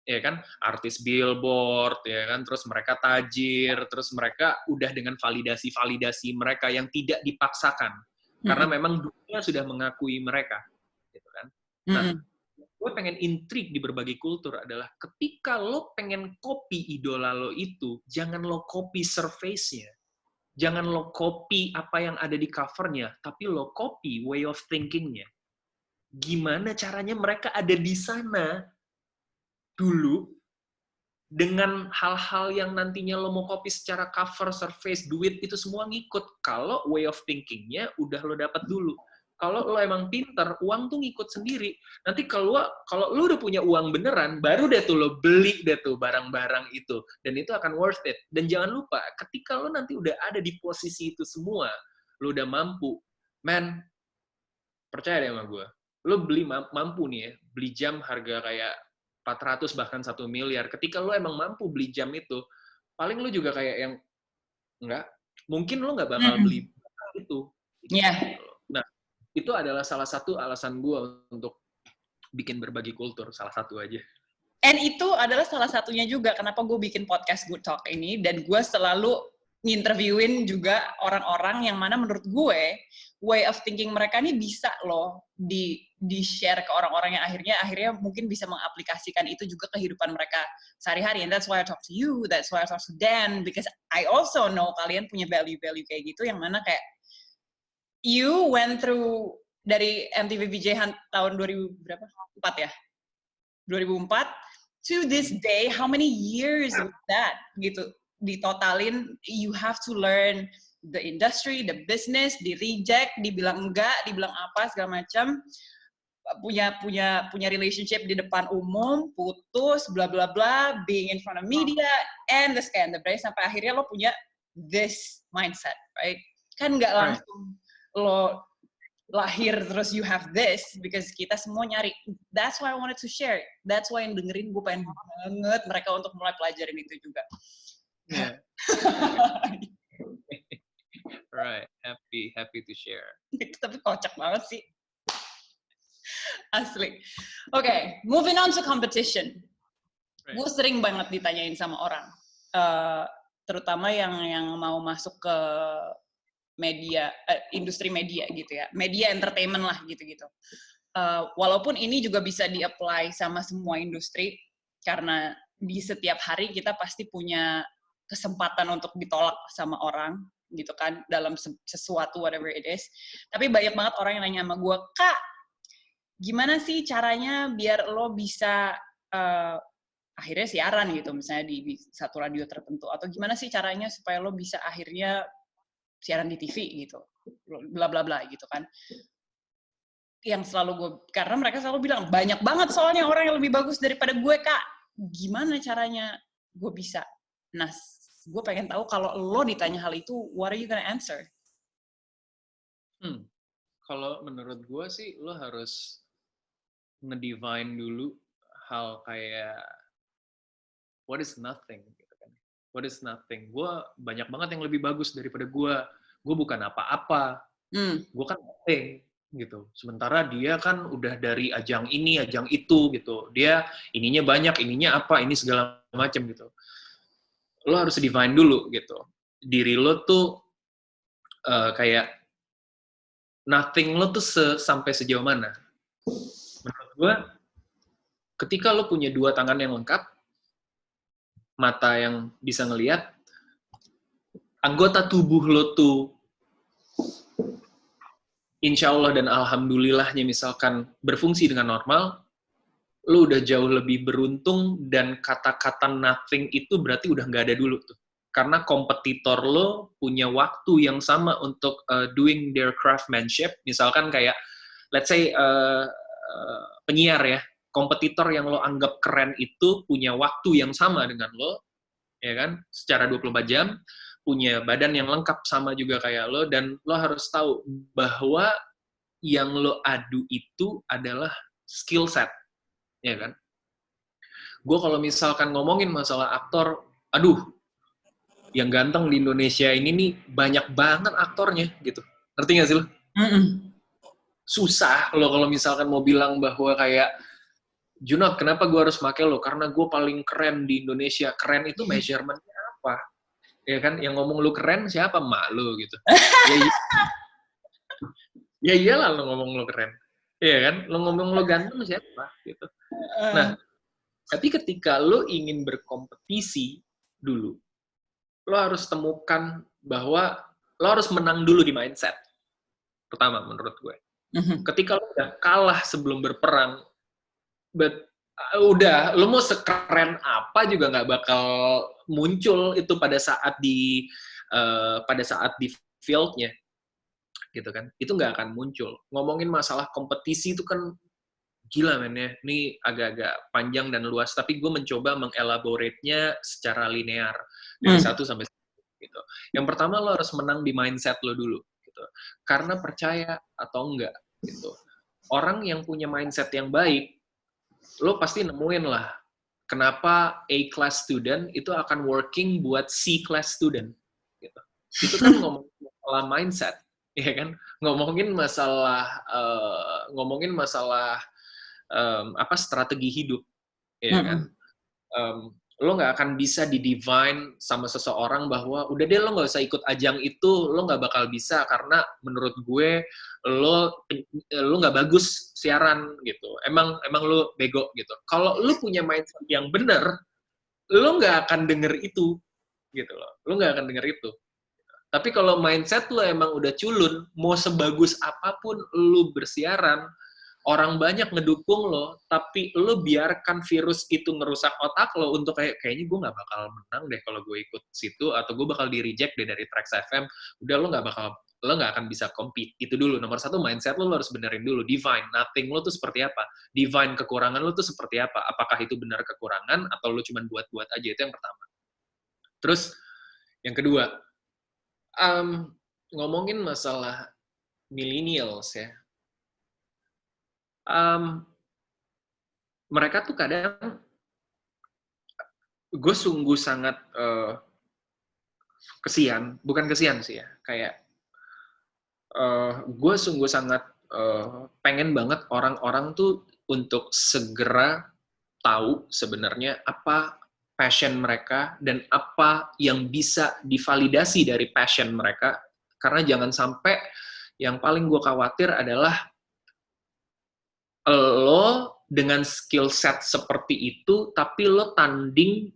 Ya kan, artis Billboard, ya kan, terus mereka tajir, terus mereka udah dengan validasi mereka yang tidak dipaksakan, karena memang dunia sudah mengakui mereka, gitu kan. Nah, gue pengen intrik di berbagai kultur adalah ketika lo pengen copy idola lo itu, jangan lo copy surface-nya. Jangan lo copy apa yang ada di cover-nya, tapi lo copy way of thinking-nya. Gimana caranya mereka ada di sana dulu dengan hal-hal yang nantinya lo mau copy secara cover, surface, duit, itu semua ngikut. Kalau way of thinking-nya udah lo dapat dulu. Kalau lo emang pinter, uang tuh ngikut sendiri. Nanti kalau lo udah punya uang beneran, baru deh tuh lo beli deh tuh barang-barang itu. Dan itu akan worth it. Dan jangan lupa, ketika lo nanti udah ada di posisi itu semua, lo udah mampu, man, percaya deh sama gue, lo mampu nih ya, beli jam harga kayak 400 bahkan 1 miliar. Ketika lo emang mampu beli jam itu, paling lo juga kayak yang, enggak, mungkin lo nggak bakal beli itu. Iya. Nah, itu adalah salah satu alasan gue untuk bikin berbagi kultur, salah satu aja. And itu adalah salah satunya juga kenapa gue bikin podcast Good Talk ini, dan gue selalu nginterviewin juga orang-orang yang mana menurut gue way of thinking mereka nih bisa loh di-share ke orang-orang yang akhirnya mungkin bisa mengaplikasikan itu juga kehidupan mereka sehari-hari. And that's why I talk to you, that's why I talk to Dan, because I also know kalian punya value-value kayak gitu yang mana kayak you went through dari MTV VJ Hunt tahun 2004 ya? 2004 to this day, how many years was that? Gitu. Ditotalin, you have to learn the industry, the business, di-reject, dibilang enggak, dibilang apa, segala macam. Punya relationship di depan umum, putus, bla bla bla, being in front of media, and the sampai akhirnya lo punya this mindset, right? Kan nggak langsung lo lahir terus you have this, because kita semua nyari. That's why I wanted to share. That's why yang dengerin gue pengen banget mereka untuk mulai pelajarin itu juga. Yeah. Right, happy to share. Tapi kocak banget sih. Asli. Okay, moving on to competition. Right. Gue sering banget ditanyain sama orang, terutama yang mau masuk ke media, industri media gitu ya, media entertainment lah gitu-gitu. Walaupun ini juga bisa di-apply sama semua industri, karena di setiap hari kita pasti punya kesempatan untuk ditolak sama orang gitu kan, dalam sesuatu whatever it is. Tapi banyak banget orang yang nanya sama gue, Kak, gimana sih caranya biar lo bisa akhirnya siaran gitu, misalnya di satu radio tertentu, atau gimana sih caranya supaya lo bisa akhirnya siaran di TV gitu, bla bla bla gitu kan. Yang selalu gue, karena mereka selalu bilang, banyak banget soalnya orang yang lebih bagus daripada gue, Kak. Gimana caranya gue bisa? Nah, Gue pengen tahu kalau lo ditanya hal itu, what are you gonna answer? Kalau menurut gue sih, lo harus ngedefine dulu hal kayak what is nothing gitu kan. What is nothing? Gue banyak banget yang lebih bagus daripada gue. Gue bukan apa-apa. Gue kan nothing gitu. Sementara dia kan udah dari ajang ini, ajang itu gitu. Dia ininya banyak, ininya apa, ini segala macam gitu. Lo harus define dulu gitu. Diri lo tuh kayak nothing lo tuh sampai sejauh mana. Menurut gue, ketika lo punya 2 tangan yang lengkap, mata yang bisa ngelihat, anggota tubuh lo tuh insya Allah dan alhamdulillahnya misalkan berfungsi dengan normal, lo udah jauh lebih beruntung dan kata-kata nothing itu berarti udah nggak ada dulu tuh. Karena kompetitor lo punya waktu yang sama untuk doing their craftsmanship. Misalkan kayak, let's say, penyiar ya, kompetitor yang lo anggap keren itu punya waktu yang sama dengan lo, ya kan, secara 24 jam, punya badan yang lengkap sama juga kayak lo, dan lo harus tahu bahwa yang lo adu itu adalah skill set, ya kan. Gue kalau misalkan ngomongin masalah aktor, aduh, yang ganteng di Indonesia ini nih banyak banget aktornya gitu. Ngerti gak sih lo? Susah lo kalau misalkan mau bilang bahwa kayak, Junot, kenapa gue harus pakai lo? Karena gue paling keren di Indonesia. Keren itu measurement-nya apa? Ya kan, yang ngomong lo keren siapa? Mak lo gitu. Ya iyalah lo ngomong lo keren. Iya kan? Lo ngomong lo ganteng siapa? Gitu. Nah, tapi ketika lo ingin berkompetisi dulu, lo harus temukan bahwa lo harus menang dulu di mindset. Pertama, menurut gue. Ketika lo udah kalah sebelum berperang, udah, lo mau sekeren apa juga nggak bakal muncul itu pada saat di fieldnya, gitu kan? Itu nggak akan muncul. Ngomongin masalah kompetisi itu kan gila men ya, ini agak-agak panjang dan luas, tapi gue mencoba mengelaborate-nya secara linear dari 1 sampai 10 gitu. Yang pertama lo harus menang di mindset lo dulu, gitu. Karena percaya atau enggak, gitu. Orang yang punya mindset yang baik, lo pasti nemuin lah kenapa A-class student itu akan working buat C-class student, gitu. Itu kan ngomongin masalah mindset, ya kan? Ngomongin masalah strategi hidup, ya kan? Lo nggak akan bisa di-define sama seseorang bahwa udah deh lo nggak usah ikut ajang itu, lo nggak bakal bisa karena menurut gue lo nggak bagus siaran gitu. Emang lo bego gitu. Kalau lo punya mindset yang bener, lo nggak akan denger itu gitu loh. Lo nggak akan denger itu. Tapi kalau mindset lo emang udah culun, mau sebagus apapun lo bersiaran, orang banyak ngedukung lo, tapi lo biarkan virus itu ngerusak otak lo untuk kayaknya gue nggak bakal menang deh kalau gue ikut situ, atau gue bakal di-reject deh dari Trax FM, udah lo nggak akan bisa compete. Itu dulu, nomor 1 mindset lo harus benerin dulu, define nothing lo tuh seperti apa, define kekurangan lo tuh seperti apa, apakah itu benar kekurangan, atau lo cuma buat-buat aja, itu yang pertama. Terus, yang kedua, ngomongin masalah millennials ya, mereka tuh kadang, gue sungguh sangat bukan kesian sih ya, kayak gue sungguh sangat pengen banget orang-orang tuh untuk segera tahu sebenarnya apa passion mereka dan apa yang bisa divalidasi dari passion mereka, karena jangan sampai yang paling gue khawatir adalah lo dengan skill set seperti itu, tapi lo tanding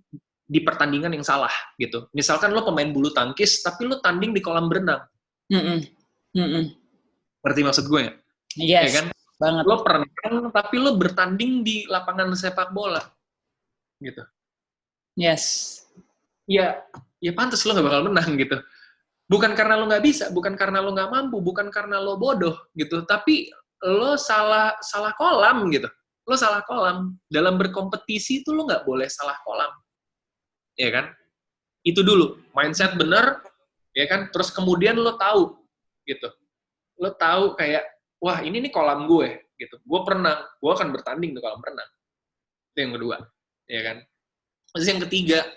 di pertandingan yang salah, gitu. Misalkan lo pemain bulu tangkis, tapi lo tanding di kolam berenang. Ngerti maksud gue ya? Yes, ya kan? Banget. Lo perenang, tapi lo bertanding di lapangan sepak bola. Gitu. Yes. Ya pantas lo gak bakal menang, gitu. Bukan karena lo gak bisa, bukan karena lo gak mampu, bukan karena lo bodoh, gitu. Tapi lo salah kolam gitu. Lo salah kolam. Dalam berkompetisi itu lo nggak boleh salah kolam. Ya kan? Itu dulu, mindset bener, ya kan? Terus kemudian lo tahu, gitu. Lo tahu kayak, wah ini nih kolam gue, gitu. Gue akan bertanding di kolam renang. Itu yang kedua, ya kan? Terus yang ketiga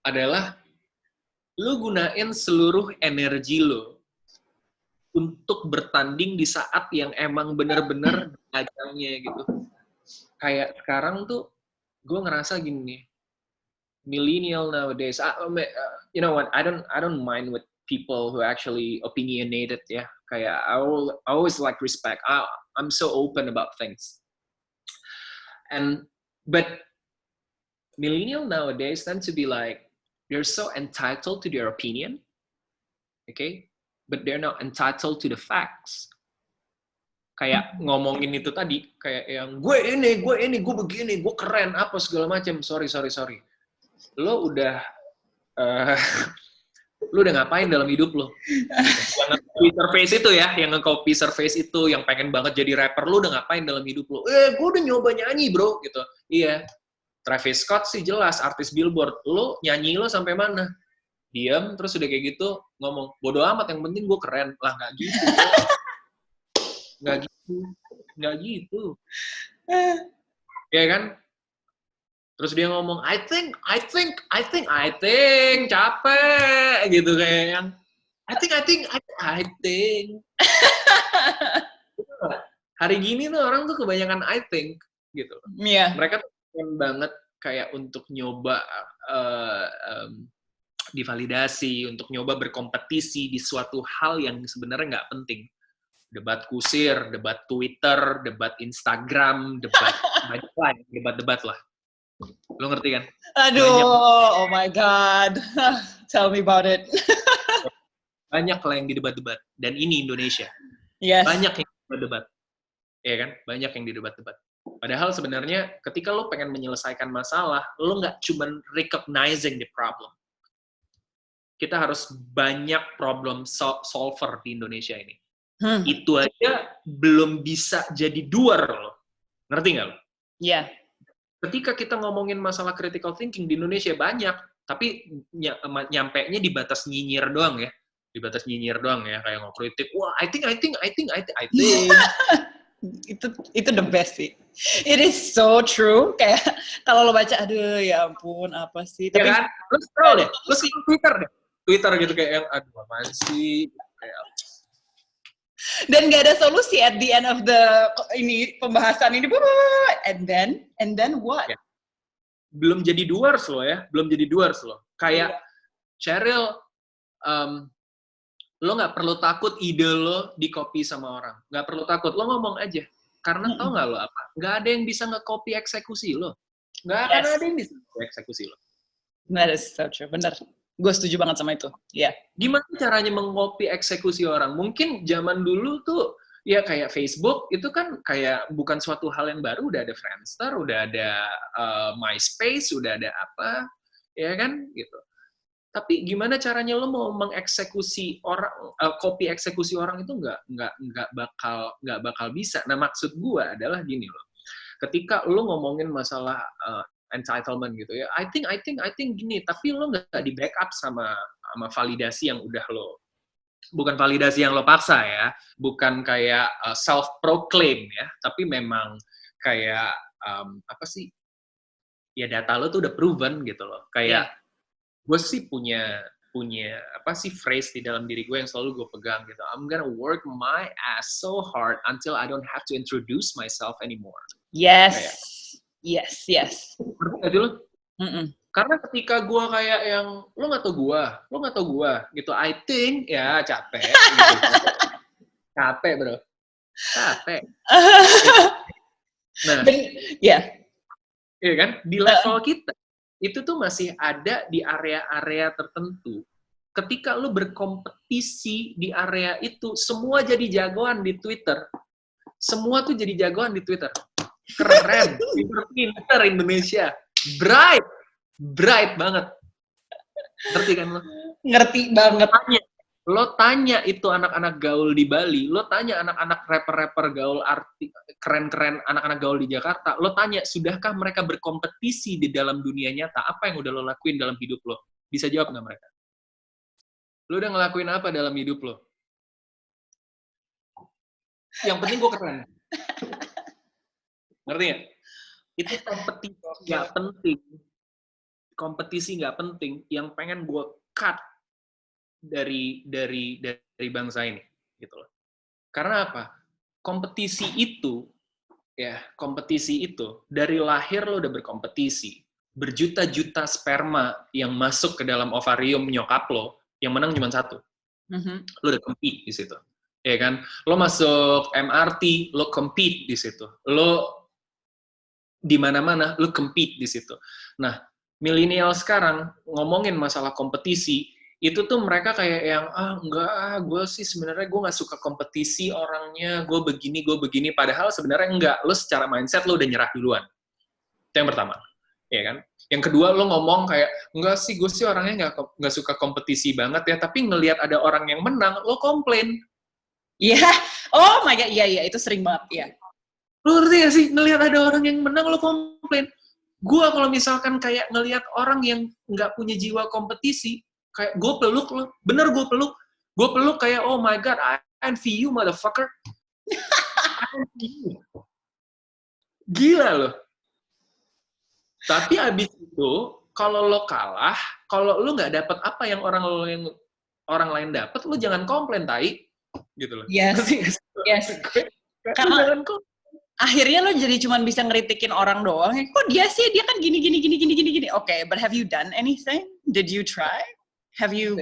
adalah lo gunain seluruh energi lo untuk bertanding di saat yang emang bener-bener ajangnya gitu. Kayak sekarang tuh gue ngerasa gini nih, millennial nowadays, you know what? I don't mind with people who actually opinionated ya. Kayak I always like respect. I'm so open about things. But millennial nowadays tend to be like they're so entitled to their opinion, okay? But they're not entitled to the facts. Kayak ngomongin itu tadi, kayak yang gue begini, gue keren, apa segala macam. Sorry. Lo udah ngapain dalam hidup lo? Yang nge-copy surface itu ya, yang nge-copy surface itu, yang pengen banget jadi rapper, lo udah ngapain dalam hidup lo? Gue udah nyoba nyanyi bro, gitu. Iya, Travis Scott sih jelas, artis Billboard. Lo nyanyi lo sampai mana? Diam, terus udah kayak gitu, ngomong, bodo amat, yang penting gue keren. Lah, nggak gitu. Nggak gitu. Ya kan? Terus dia ngomong, I think, capek, gitu kayak yang, I think. Hari gini tuh orang tuh kebanyakan I think, gitu. Iya. Mereka tuh pengen banget kayak untuk nyoba divalidasi, untuk nyoba berkompetisi di suatu hal yang sebenarnya nggak penting. Debat kusir, debat Twitter, debat Instagram, debat lah. Lo ngerti kan? Aduh, oh my God. Tell me about it. Banyak lah yang di debat-debat. Dan ini Indonesia. Yes. Banyak yang di debat-debat. Ya kan? Banyak yang di debat-debat. Padahal sebenarnya ketika lo pengen menyelesaikan masalah, lo nggak cuma recognizing the problem. Kita harus banyak problem solver di Indonesia ini. Itu aja belum bisa jadi doer lo. Ngerti nggak lo? Iya. Yeah. Ketika kita ngomongin masalah critical thinking di Indonesia banyak, tapi nyampe-nya di batas nyinyir doang ya. Di batas nyinyir doang ya, kayak ngokritik, wah, I think. itu the best sih. It is so true. Kayak kalau lo baca, aduh ya ampun, apa sih? Tapi ya kan? Lo scroll deh, lo scroll Twitter gitu kayak yang, aduh apaan sih? Kayak, dan gak ada solusi at the end of the pembahasan ini, and then what? Ya. Belum jadi doers lo ya, kayak Cheryl, lo nggak perlu takut ide lo di copy sama orang, nggak perlu takut, lo ngomong aja, karena tau nggak lo apa? Nggak ada yang bisa nge-copy eksekusi lo, nggak akan ada yang bisa eksekusi lo. That is so true, bener. Gue setuju banget sama itu. Iya. Yeah. Gimana caranya mengcopy eksekusi orang? Mungkin zaman dulu tuh ya kayak Facebook itu kan kayak bukan suatu hal yang baru, udah ada Friendster, udah ada MySpace, udah ada apa, ya kan gitu. Tapi gimana caranya lo mau mengeksekusi orang, copy eksekusi orang itu nggak bakal bisa. Nah maksud gue adalah gini loh. Ketika lo ngomongin masalah entitlement gitu ya, I think gini, tapi lo nggak di backup sama validasi yang udah lo, bukan validasi yang lo paksa ya, bukan kayak self proclaim ya, tapi memang kayak apa sih, ya data lo tuh udah proven gitu loh, kayak gue sih punya apa sih phrase di dalam diri gue yang selalu gue pegang gitu, I'm gonna work my ass so hard until I don't have to introduce myself anymore. Yes. Kayak, Yes. Ngerti gak sih lo? Karena ketika gue kayak yang, lo gak tau gue, gitu, I think, ya capek, gitu. Capek bro, capek. Nah, iya kan, di level kita, itu tuh masih ada di area-area tertentu. Ketika lo berkompetisi di area itu, semua jadi jagoan di Twitter. Semua tuh jadi jagoan di Twitter. Keren, pinter Indonesia, bright banget. Ngerti kan lo? Ngerti banget. Lo tanya itu anak-anak gaul di Bali, lo tanya anak-anak rapper gaul keren-keren, anak-anak gaul di Jakarta, lo tanya, sudahkah mereka berkompetisi di dalam dunia nyata? Apa yang udah lo lakuin dalam hidup lo? Bisa jawab nggak mereka? Lu udah ngelakuin apa dalam hidup lo? Yang penting gue keren. Ngerti nggak? Itu kompetisi nggak penting. Kompetisi nggak penting. Yang pengen gue cut dari bangsa ini, gitu loh. Karena apa? Kompetisi itu dari lahir lo udah berkompetisi. Berjuta-juta sperma yang masuk ke dalam ovarium nyokap lo, yang menang cuma satu. Lo udah compete di situ. Ya kan? Lo masuk MRT, lo compete di situ. Lo di mana-mana, lo compete di situ. Nah, milenial sekarang ngomongin masalah kompetisi, itu tuh mereka kayak yang, gue sih sebenarnya gue nggak suka kompetisi orangnya, gue begini, padahal sebenarnya enggak, lo secara mindset lo udah nyerah duluan. Itu yang pertama, ya kan? Yang kedua, lo ngomong kayak, enggak sih, gue sih orangnya nggak suka kompetisi banget ya, tapi ngelihat ada orang yang menang, lo komplain. Iya, oh my god, iya, itu sering banget, ya. Lo ngerti gak sih, ngelihat ada orang yang menang, lo komplain. Gue kalau misalkan kayak ngelihat orang yang nggak punya jiwa kompetisi, kayak gue peluk lo, bener gue peluk kayak, oh my god, I envy you motherfucker. I envy you. Gila lo. Tapi abis itu, kalau lo kalah, kalau lo nggak dapet apa yang orang lain dapet, lo jangan komplain, tai. Gitu loh. Yes. Karena akhirnya lo jadi cuma bisa ngeritikin orang doang. Kok dia sih, dia kan gini. Okay, but have you done anything? Did you try? Have you?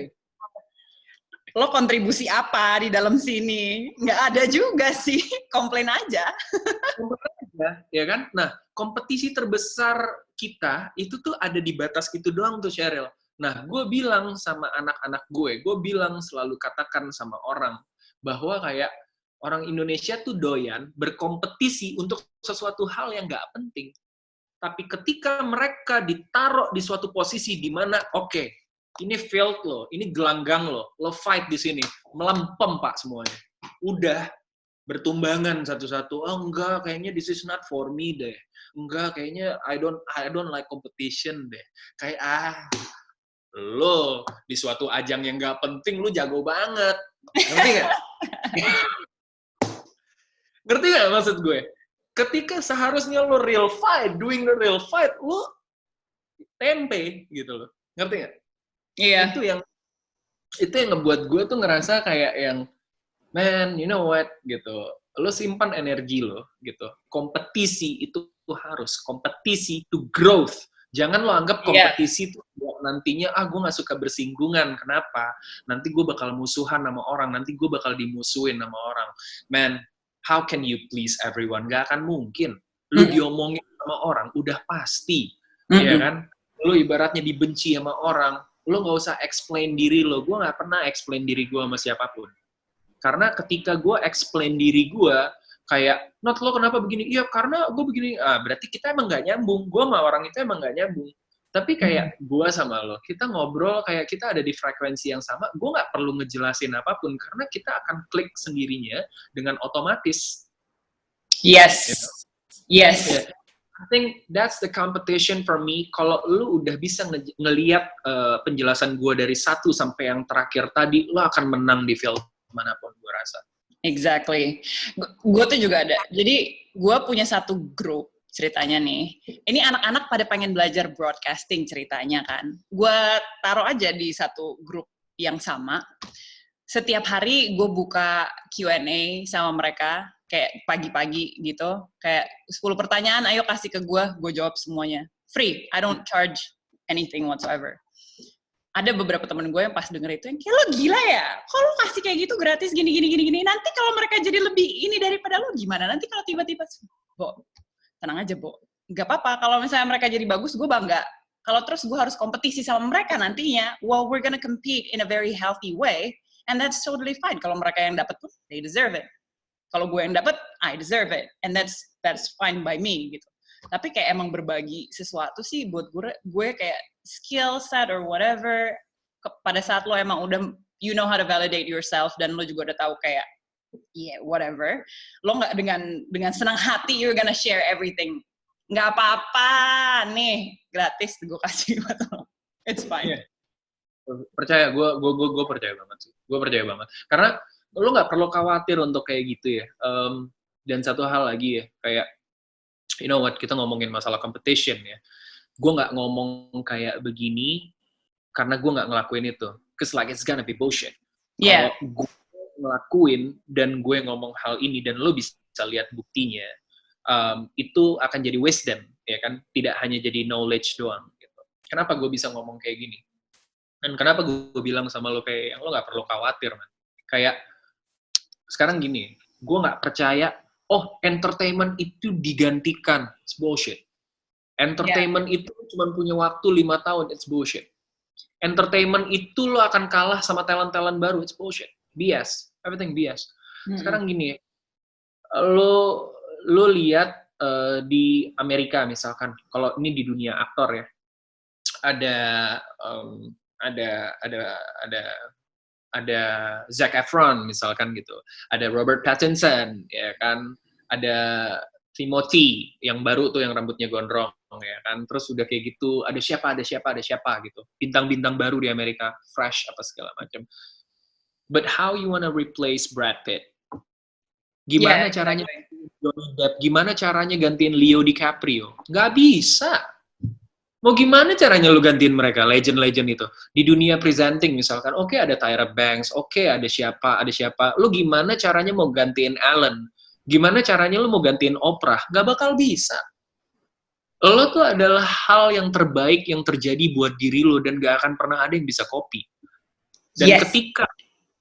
Lo kontribusi apa di dalam sini? Nggak ada juga sih, komplain aja. Ya kan? Nah, kompetisi terbesar kita itu tuh ada di batas itu doang tuh, Cheryl. Nah, gue bilang sama anak-anak gue selalu katakan sama orang, bahwa kayak orang Indonesia tuh doyan berkompetisi untuk sesuatu hal yang nggak penting. Tapi ketika mereka ditaruh di suatu posisi di mana, oke, ini field lo, ini gelanggang lo fight di sini, melempem pak semuanya. Udah, bertumbangan satu-satu. Oh enggak, kayaknya this is not for me deh. Enggak, kayaknya I don't like competition deh. Kayak lo di suatu ajang yang nggak penting lo jago banget. Ngerti nggak? Ngerti nggak maksud gue? Ketika seharusnya lo real fight, doing the real fight, lo tempe gitu loh. Ngerti nggak? Iya. Itu yang ngebuat gue tuh ngerasa kayak yang, man, you know what, gitu. Lo simpan energi lo, gitu. Kompetisi itu harus. Kompetisi to growth. Jangan lo anggap kompetisi itu nantinya, gue gak suka bersinggungan. Kenapa? Nanti gue bakal musuhan sama orang. Nanti gue bakal dimusuhin sama orang. Man, how can you please everyone? Gak akan mungkin. Lo diomongin sama orang, udah pasti. Ya kan? Lo ibaratnya dibenci sama orang, lo gak usah explain diri lo. Gue gak pernah explain diri gue sama siapapun. Karena ketika gue explain diri gue, kayak, Not, lo kenapa begini? Iya, karena gue begini. Berarti kita emang gak nyambung. Gue sama orang itu emang gak nyambung. Tapi kayak gue sama lo, kita ngobrol kayak kita ada di frekuensi yang sama, gue gak perlu ngejelasin apapun, karena kita akan klik sendirinya dengan otomatis. Yes. You know? Yes. Yeah. I think that's the competition for me. Kalau lu udah bisa ngelihat penjelasan gue dari 1 sampai yang terakhir tadi, lu akan menang di field manapun, gue rasa. Exactly. Gue tuh juga ada. Jadi gue punya satu grup ceritanya nih. Ini anak-anak pada pengen belajar broadcasting ceritanya kan. Gue taruh aja di satu grup yang sama. Setiap hari gue buka Q&A sama mereka. Kayak pagi-pagi gitu. Kayak 10 pertanyaan, ayo kasih ke gue jawab semuanya. Free. I don't charge anything whatsoever. Ada beberapa temen gue yang pas denger itu yang kayak, lo gila ya? Kok lo kasih kayak gitu gratis gini. Nanti kalau mereka jadi lebih ini daripada lo gimana? Nanti kalau tiba-tiba, Bo, tenang aja, Bo. Gak apa-apa, kalau misalnya mereka jadi bagus, gue bangga. Kalau terus gue harus kompetisi sama mereka nantinya, well, we're gonna compete in a very healthy way, and that's totally fine. Kalau mereka yang dapet tuh, they deserve it. Kalau gue yang dapet, I deserve it. And that's fine by me, gitu. Tapi kayak emang berbagi sesuatu sih buat gue kayak skill set or whatever, pada saat lo emang udah you know how to validate yourself dan lo juga udah tahu kayak whatever, lo nggak dengan senang hati you're gonna share everything. Nggak apa-apa nih, gratis gue kasih buat lo. It's fine. Percaya, gue percaya banget sih. Gue percaya banget. Karena lo nggak perlu khawatir untuk kayak gitu ya. Dan satu hal lagi ya, kayak you know what, kita ngomongin masalah competition ya. Gue nggak ngomong kayak begini karena gue nggak ngelakuin itu. Cause like it's gonna be bullshit. Yeah. Kalau gue ngelakuin dan gue ngomong hal ini dan lo bisa lihat buktinya, itu akan jadi wisdom, ya kan? Tidak hanya jadi knowledge doang. Gitu. Kenapa gue bisa ngomong kayak gini? Dan kenapa gue bilang sama lo kayak, lo nggak perlu khawatir, man. Kayak, sekarang gini, gue nggak percaya, oh, entertainment itu digantikan. It's bullshit. Entertainment itu cuma punya waktu 5 tahun. It's bullshit. Entertainment itu lo akan kalah sama talent-talent baru. It's bullshit. BS. Everything BS. Sekarang gini, lo lihat di Amerika misalkan, kalau ini di dunia aktor ya, ada Zac Efron misalkan gitu, ada Robert Pattinson ya kan, ada Timothy yang baru tuh yang rambutnya gondrong ya kan, terus udah kayak gitu ada siapa gitu, bintang-bintang baru di Amerika, fresh apa segala macam. But how you wanna replace Brad Pitt? Gimana caranya Johnny Depp? Gimana caranya gantiin Leo DiCaprio? Nggak bisa. Mau gimana caranya lu gantiin mereka, legend-legend itu? Di dunia presenting misalkan, oke, ada Tyra Banks, oke, ada siapa. Lu gimana caranya mau gantiin Ellen? Gimana caranya lu mau gantiin Oprah? Nggak bakal bisa. Lo tuh adalah hal yang terbaik yang terjadi buat diri lo dan nggak akan pernah ada yang bisa copy. Dan ketika,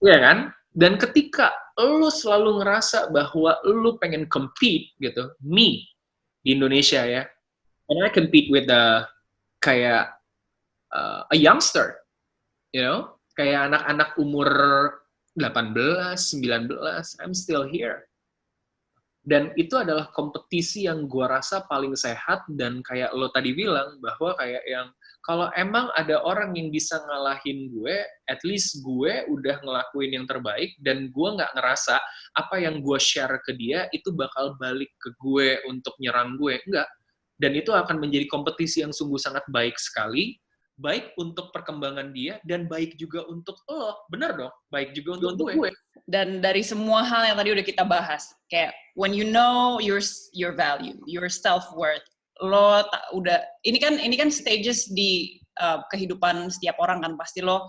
ya kan? Dan ketika lo selalu ngerasa bahwa lo pengen compete gitu, me di Indonesia ya, and I compete with the kayak a youngster, you know, kayak anak-anak umur 18, 19, I'm still here. Dan itu adalah kompetisi yang gue rasa paling sehat, dan kayak lo tadi bilang, bahwa kayak yang, kalau emang ada orang yang bisa ngalahin gue, at least gue udah ngelakuin yang terbaik, dan gue nggak ngerasa apa yang gue share ke dia, itu bakal balik ke gue untuk nyerang gue, enggak. Dan itu akan menjadi kompetisi yang sungguh sangat baik sekali, baik untuk perkembangan dia, dan baik juga untuk lo, bener dong? Baik juga untuk gue. Dan dari semua hal yang tadi udah kita bahas, kayak when you know your value, your self-worth, lo udah, ini kan stages di kehidupan setiap orang kan, pasti lo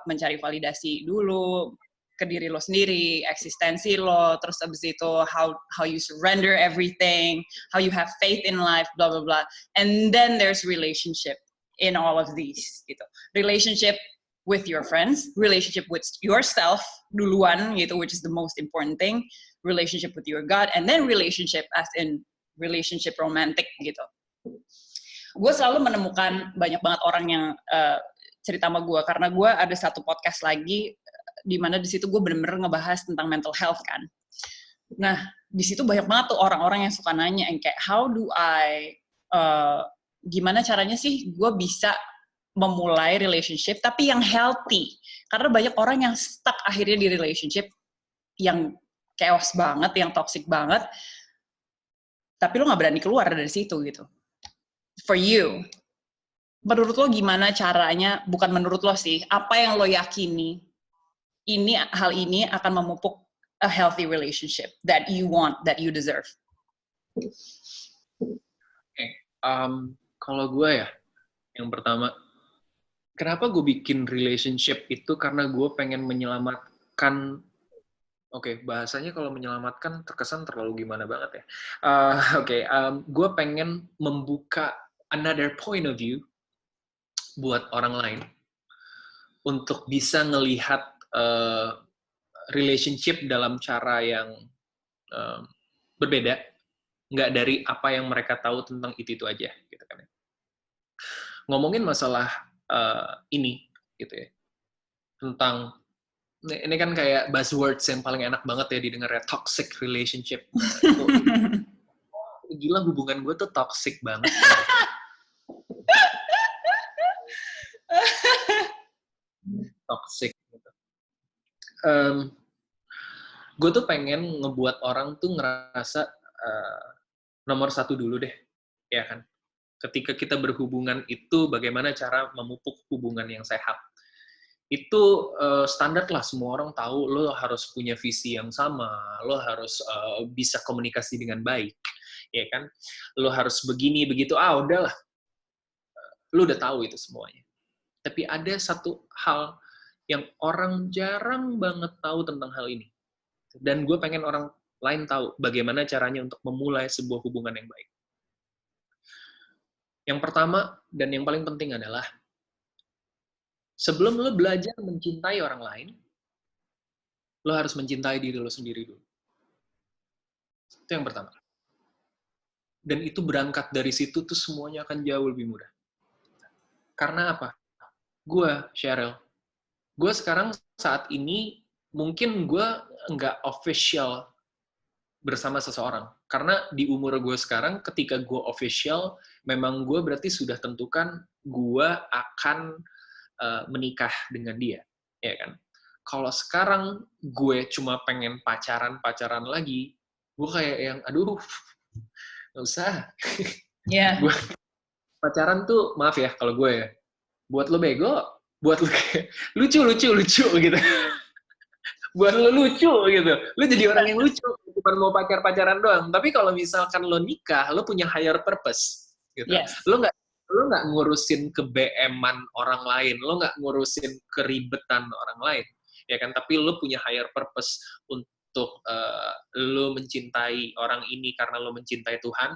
mencari validasi dulu ke diri lo sendiri, eksistensi lo, terus abis itu how you surrender everything, how you have faith in life, blah blah blah, and then there's relationship in all of these gitu, relationship with your friends, relationship with yourself duluan gitu, which is the most important thing, relationship with your God, and then relationship as in relationship romantic gitu. Gue selalu menemukan banyak banget orang yang cerita sama gue, karena gue ada satu podcast lagi di mana di situ gue bener-bener ngebahas tentang mental health kan. Nah di situ banyak banget tuh orang-orang yang suka nanya yang kayak how do I gimana caranya sih gue bisa memulai relationship tapi yang healthy, karena banyak orang yang stuck akhirnya di relationship yang chaos banget, yang toxic banget, tapi lo nggak berani keluar dari situ gitu. For you, menurut lo gimana caranya? Bukan menurut lo sih, apa yang lo yakini hal ini akan memupuk a healthy relationship that you want, that you deserve? Kalau gue ya, yang pertama, kenapa gue bikin relationship itu karena gue pengen menyelamatkan, bahasanya kalau menyelamatkan terkesan terlalu gimana banget ya. Gue pengen membuka another point of view buat orang lain untuk bisa ngelihat relationship dalam cara yang berbeda, nggak dari apa yang mereka tahu tentang itu aja, gitu kan. Ngomongin masalah ini gitu ya, tentang ini kan kayak buzzwords yang paling enak banget ya didengar ya, toxic relationship. Gila, hubungan gue tuh toxic banget. Toxic gitu. Gue tuh pengen ngebuat orang tuh ngerasa nomor satu dulu deh, ya kan. Ketika kita berhubungan itu bagaimana cara memupuk hubungan yang sehat. itu standar lah, semua orang tahu lo harus punya visi yang sama, lo harus bisa komunikasi dengan baik, ya kan? Lo harus begini begitu, udahlah, lo udah tahu itu semuanya. Tapi ada satu hal yang orang jarang banget tahu tentang hal ini, dan gue pengen orang lain tahu bagaimana caranya untuk memulai sebuah hubungan yang baik. Yang pertama dan yang paling penting adalah sebelum lo belajar mencintai orang lain, lo harus mencintai diri lo sendiri dulu. Itu yang pertama. Dan itu berangkat dari situ tuh semuanya akan jauh lebih mudah. Karena apa? Gue, Cheryl, gue sekarang saat ini mungkin gue nggak official bersama seseorang. Karena di umur gue sekarang, ketika gue official, memang gue berarti sudah tentukan gue akan menikah dengan dia, ya kan? Kalau sekarang gue cuma pengen pacaran lagi, gue kayak yang, aduh, nggak usah. Yeah. Gue pacaran tuh, maaf ya kalau gue ya, buat lo bego, buat lo kayak lucu gitu. Buat lo lucu gitu. Lo jadi orang yang lucu, bukan mau pacaran doang. Tapi kalau misalkan lo nikah, lo punya higher purpose gitu. Yes. Lo nggak ngurusin ke-BM-an orang lain, lo nggak ngurusin keribetan orang lain, ya kan? Tapi lo punya higher purpose untuk lo mencintai orang ini karena lo mencintai Tuhan,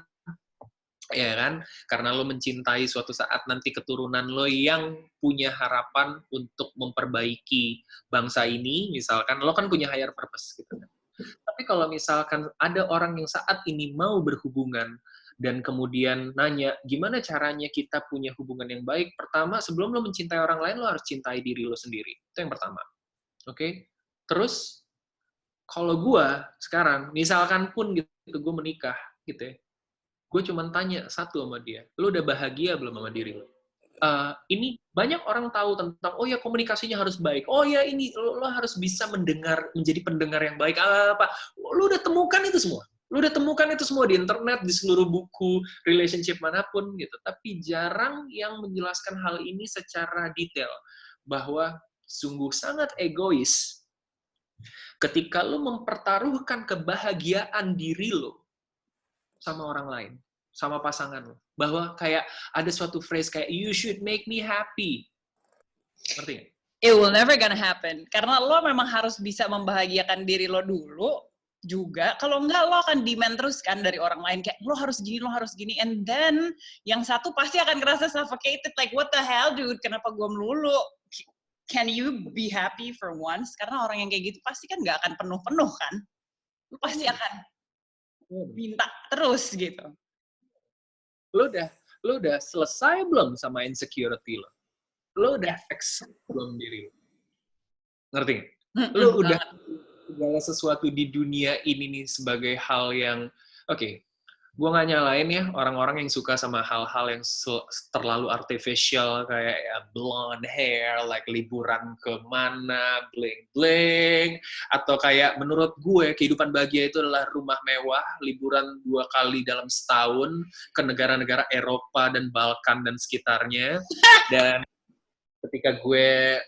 ya kan? Karena lo mencintai suatu saat nanti keturunan lo yang punya harapan untuk memperbaiki bangsa ini, misalkan lo kan punya higher purpose gitu kan. Tapi kalau misalkan ada orang yang saat ini mau berhubungan dan kemudian nanya, gimana caranya kita punya hubungan yang baik? Pertama, sebelum lo mencintai orang lain, lo harus cintai diri lo sendiri. Itu yang pertama. Oke? Terus, kalau gue sekarang, misalkan pun gitu, gue menikah, gitu ya, gue cuma tanya satu sama dia, lo udah bahagia belum sama diri lo? Ini banyak orang tahu tentang, oh ya komunikasinya harus baik, oh ya ini, lo harus bisa mendengar, menjadi pendengar yang baik, apa, lo udah temukan itu semua. Lu udah temukan itu semua di internet, di seluruh buku, relationship manapun, gitu. Tapi jarang yang menjelaskan hal ini secara detail. Bahwa sungguh sangat egois ketika lu mempertaruhkan kebahagiaan diri lu sama orang lain, sama pasangan lu. Bahwa kayak ada suatu phrase kayak, you should make me happy. Ngerti nggak? It will never gonna happen. Karena lo memang harus bisa membahagiakan diri lo dulu, juga, kalau enggak lo akan demand terus kan dari orang lain, kayak lo harus gini, and then yang satu pasti akan ngerasa suffocated, like what the hell dude, kenapa gue melulu, can you be happy for once? Karena orang yang kayak gitu pasti kan nggak akan penuh-penuh kan, lo pasti akan minta terus gitu. Lo udah selesai belum sama insecurity lo? Lo udah accept belum diri lo? Ngerti nggak? Lo udah segala sesuatu di dunia ini nih sebagai hal yang, oke, gue nggak nyalain ya orang-orang yang suka sama hal-hal yang terlalu artificial, kayak ya, blonde hair, like liburan kemana, bling-bling, atau kayak menurut gue, kehidupan bahagia itu adalah rumah mewah, liburan 2 kali dalam setahun, ke negara-negara Eropa dan Balkan dan sekitarnya, dan ketika gue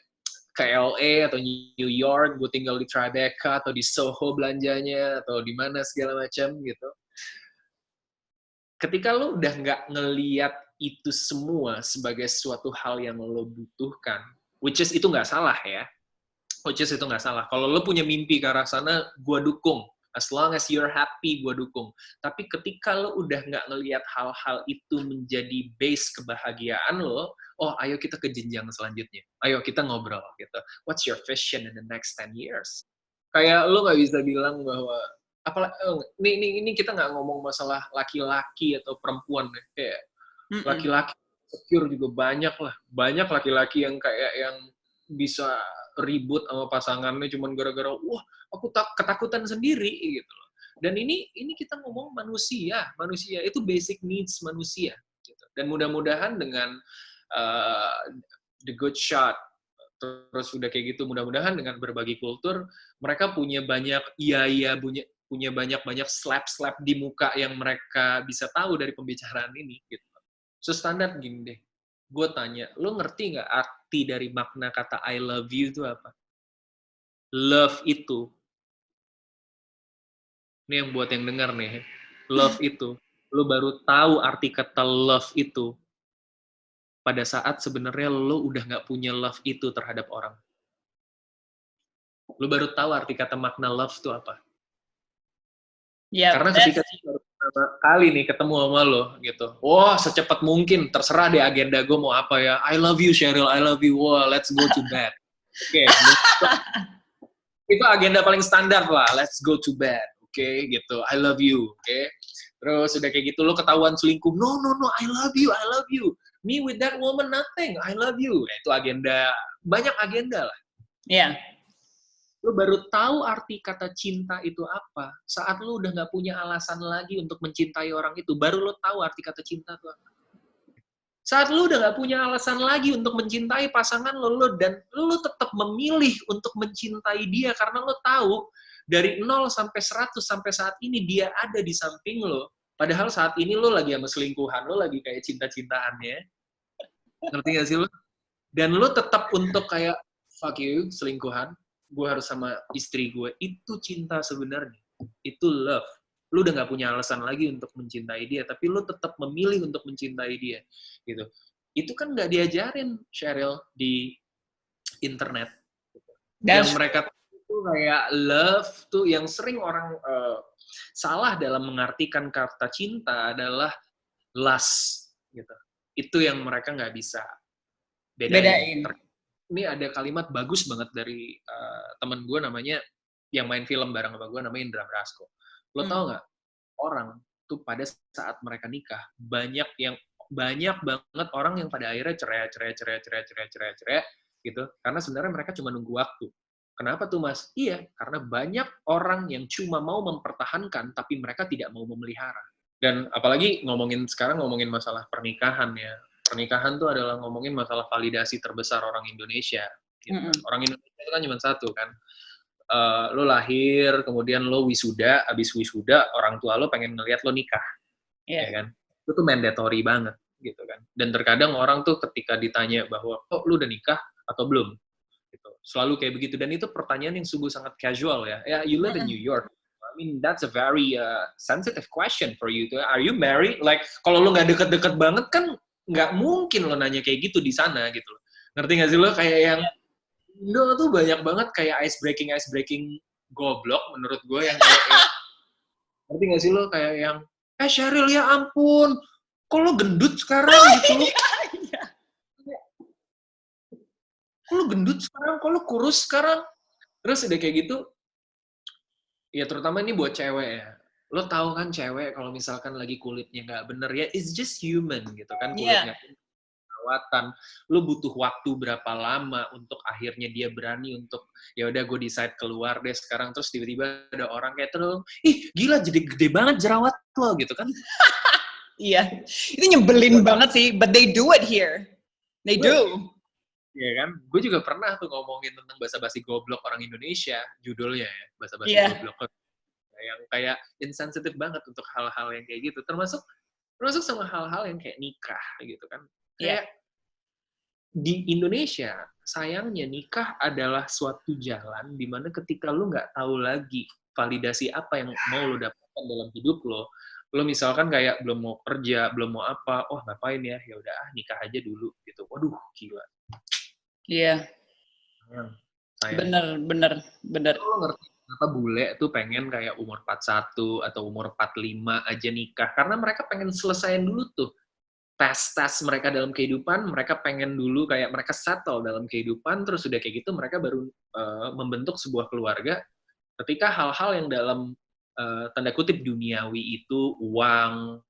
ke LA atau New York, gue tinggal di Tribeca atau di Soho belanjanya atau di mana segala macam gitu. Ketika lo udah nggak ngeliat itu semua sebagai suatu hal yang lo butuhkan, which is itu nggak salah ya, Kalau lo punya mimpi ke arah sana, gue dukung. As long as you're happy, gue dukung. Tapi ketika lo udah nggak ngeliat hal-hal itu menjadi base kebahagiaan lo, oh ayo kita ke jenjang selanjutnya. Ayo kita ngobrol gitu. What's your vision in the next 10 years? Kayak lo nggak bisa bilang bahwa, ini kita nggak ngomong masalah laki-laki atau perempuan. Kayak laki-laki secure juga banyak lah. Banyak laki-laki yang kayak yang bisa ribut sama pasangannya cuman gara-gara, wah aku ketakutan sendiri gitu loh. Dan ini kita ngomong manusia itu basic needs manusia. Gitu. Dan mudah-mudahan dengan the good shot, terus udah kayak gitu, mudah-mudahan dengan berbagi kultur, mereka punya banyak punya banyak slap di muka yang mereka bisa tahu dari pembicaraan ini. Gitu. So standar gini deh, gue tanya, lo ngerti nggak arti dari makna kata I love you itu apa? Love itu, ini yang buat yang dengar nih, love itu, lo baru tahu arti kata love itu pada saat sebenarnya lo udah nggak punya love itu terhadap orang. Lo baru tahu arti kata makna love itu apa. Yeah, karena ketika baru pertama kali nih ketemu sama lo gitu, wah secepat mungkin, terserah deh agenda gue mau apa ya, I love you Cheryl, I love you, wah let's go to bed. Oke, itu agenda paling standar lah, let's go to bed, oke, gitu, I love you, oke. Terus udah kayak gitu lo ketahuan selingkuh, no, I love you, me with that woman nothing, I love you. Itu agenda, banyak agenda lah. Iya. Lo baru tahu arti kata cinta itu apa saat lo udah nggak punya alasan lagi untuk mencintai orang itu, baru lo tahu arti kata cinta itu apa. Saat lo udah nggak punya alasan lagi untuk mencintai pasangan lo dan lo tetap memilih untuk mencintai dia karena lo tahu dari 0 sampai 100 sampai saat ini dia ada di samping lo. Padahal saat ini lo lagi sama selingkuhan, lo lagi kayak cinta-cintaannya. Ngerti gak sih lo? Dan lo tetap untuk kayak, fuck you, selingkuhan, gue harus sama istri gue. Itu cinta sebenarnya. Itu love. Lo udah gak punya alasan lagi untuk mencintai dia, tapi lo tetap memilih untuk mencintai dia. Gitu. Itu kan gak diajarin, Cheryl, di internet. Yang mereka itu kayak love tuh, yang sering orang salah dalam mengartikan kata cinta adalah lust. Gitu. Itu yang mereka nggak bisa bedain. Ini ada kalimat bagus banget dari temen gue namanya, yang main film bareng sama gue, namanya Indra Brasko. Lo tau nggak, orang tuh pada saat mereka nikah, banyak banget orang yang pada akhirnya cerai gitu, karena sebenarnya mereka cuma nunggu waktu. Kenapa tuh mas? Iya, karena banyak orang yang cuma mau mempertahankan, tapi mereka tidak mau memelihara. Dan apalagi sekarang ngomongin masalah pernikahan ya. Pernikahan tuh adalah ngomongin masalah validasi terbesar orang Indonesia. Gitu. Orang Indonesia itu kan cuma satu kan. Lo lahir, kemudian lo wisuda, abis wisuda orang tua lo pengen ngeliat lo nikah. Ya kan? Itu tuh mandatory banget gitu kan. Dan terkadang orang tuh ketika ditanya bahwa, oh lo udah nikah atau belum? Gitu. Selalu kayak begitu. Dan itu pertanyaan yang sungguh sangat casual ya. Ya, you live in New York. I mean, that's a very sensitive question for you. Are you married? Like, kalau lo nggak deket-deket banget kan, nggak mungkin lo nanya kayak gitu di sana gitu loh. Ngerti nggak sih lo? Kayak yang Indo tuh banyak banget kayak ice breaking goblok menurut gue yang kayak ngerti nggak sih lo? Kayak yang Cheryl ya ampun, kok lo gendut sekarang gitu lo? Kok lo gendut sekarang? Kok lo kurus sekarang? Terus udah kayak gitu, ya terutama ini buat cewek ya. Lo tahu kan cewek kalau misalkan lagi kulitnya nggak bener ya, it's just human gitu kan, kulitnya perawatan. Lo butuh waktu berapa lama untuk akhirnya dia berani untuk ya udah gue decide keluar deh sekarang, terus tiba-tiba ada orang kayak terus, ih gila jadi gede banget jerawat lo gitu kan. Iya, itu nyebelin banget sih, but they do it here. They do. Iya kan? Gue juga pernah tuh ngomongin tentang basa-basi goblok orang Indonesia, judulnya ya, basa-basi goblok. Yang kayak insensitif banget untuk hal-hal yang kayak gitu. Termasuk sama hal-hal yang kayak nikah gitu kan. Kayak di Indonesia, sayangnya nikah adalah suatu jalan di mana ketika lu nggak tahu lagi validasi apa yang mau lu dapatkan dalam hidup lo misalkan kayak belum mau kerja, belum mau apa, oh ngapain ya udah nikah aja dulu gitu. Waduh, gila. Iya. Bener. Lo ngerti kenapa bule tuh pengen kayak umur 41 atau umur 45 aja nikah? Karena mereka pengen selesaiin dulu tuh tes mereka dalam kehidupan, mereka pengen dulu kayak mereka settle dalam kehidupan, terus udah kayak gitu mereka baru membentuk sebuah keluarga. Ketika hal-hal yang dalam tanda kutip duniawi itu, uang,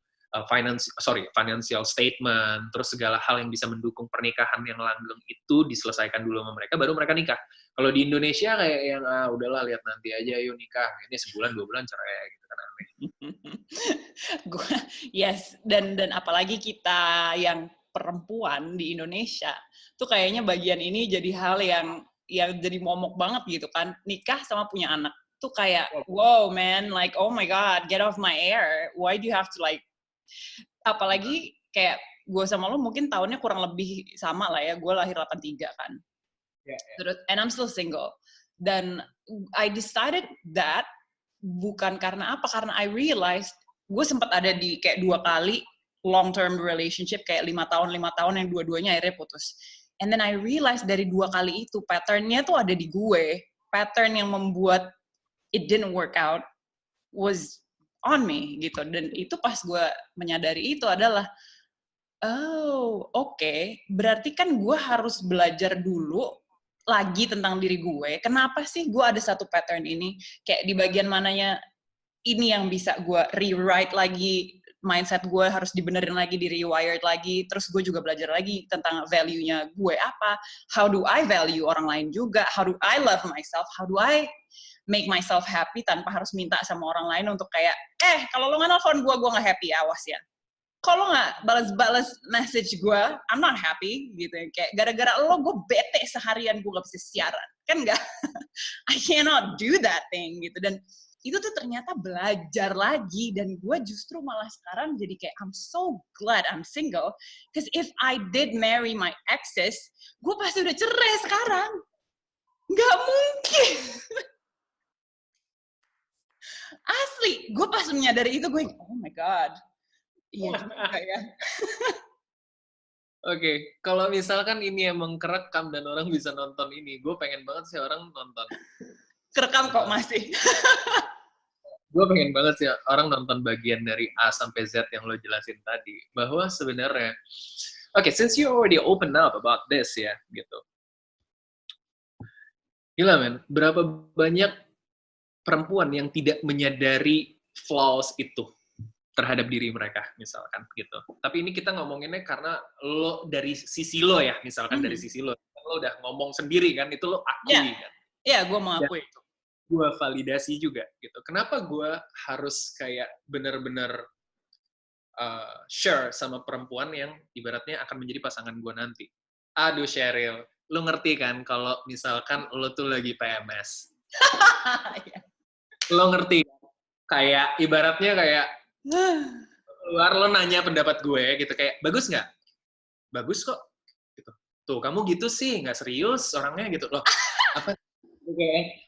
financial statement, terus segala hal yang bisa mendukung pernikahan yang langgeng itu diselesaikan dulu sama mereka, baru mereka nikah. Kalau di Indonesia kayak yang udahlah lihat nanti aja yuk nikah, ini sebulan 2 bulan cerai gitu kan aneh. Yes, dan apalagi kita yang perempuan di Indonesia tuh kayaknya bagian ini jadi hal yang jadi momok banget gitu kan, nikah sama punya anak tuh kayak wow man, like oh my god, get off my air, why do you have to like, apalagi kayak gue sama lo mungkin tahunnya kurang lebih sama lah ya, gue lahir 83 kan. Terus, and I'm still single. Dan I decided that bukan karena apa, karena I realized gue sempat ada di kayak 2 kali long term relationship kayak 5 tahun yang dua-duanya akhirnya putus. And then I realized dari 2 kali itu patternnya tuh ada di gue. Pattern yang membuat it didn't work out was on me gitu. Dan itu pas gue menyadari itu adalah oke. Berarti kan gue harus belajar dulu lagi tentang diri gue. Kenapa sih gue ada satu pattern ini? Kayak di bagian mananya ini yang bisa gue rewrite lagi, mindset gue harus dibenerin lagi, di-rewired lagi, terus gue juga belajar lagi tentang value-nya gue apa, how do I value orang lain juga, how do I love myself, how do I make myself happy tanpa harus minta sama orang lain untuk kayak, kalau lo nggak nelfon gue nggak happy, awas ya. Kalau nggak balas message gue, I'm not happy, gitu. Kayak gara-gara lo, gue bete seharian, gue nggak bisa siaran. Kan nggak? I cannot do that thing, gitu. Dan itu tuh ternyata belajar lagi. Dan gue justru malah sekarang jadi kayak, I'm so glad I'm single. Because if I did marry my exes, gue pasti udah cerai sekarang. Nggak mungkin. Asli, gue pas menyadari itu, gue, oh my God. Iya juga ya. Oke, kalau misalkan ini emang kerekam dan orang bisa nonton ini, gue pengen banget sih orang nonton. Kerekam kok masih. Gue pengen banget sih orang nonton bagian dari A sampai Z yang lo jelasin tadi. Bahwa sebenarnya, since you already open up about this ya, gitu. Gila men, berapa banyak perempuan yang tidak menyadari flaws itu terhadap diri mereka, misalkan gitu. Tapi ini kita ngomonginnya karena lo dari sisi lo ya, misalkan dari sisi lo udah ngomong sendiri kan, itu lo akui kan. Iya, gue mengakui itu. Gue validasi juga gitu. Kenapa gue harus kayak bener-bener share sama perempuan yang ibaratnya akan menjadi pasangan gue nanti. Aduh Sheryl, lo ngerti kan kalau misalkan lo tuh lagi PMS. Lo ngerti kayak ibaratnya kayak luar lo nanya pendapat gue gitu kayak bagus nggak? Bagus kok. Gitu. Tuh kamu gitu sih nggak serius orangnya gitu loh. Apa?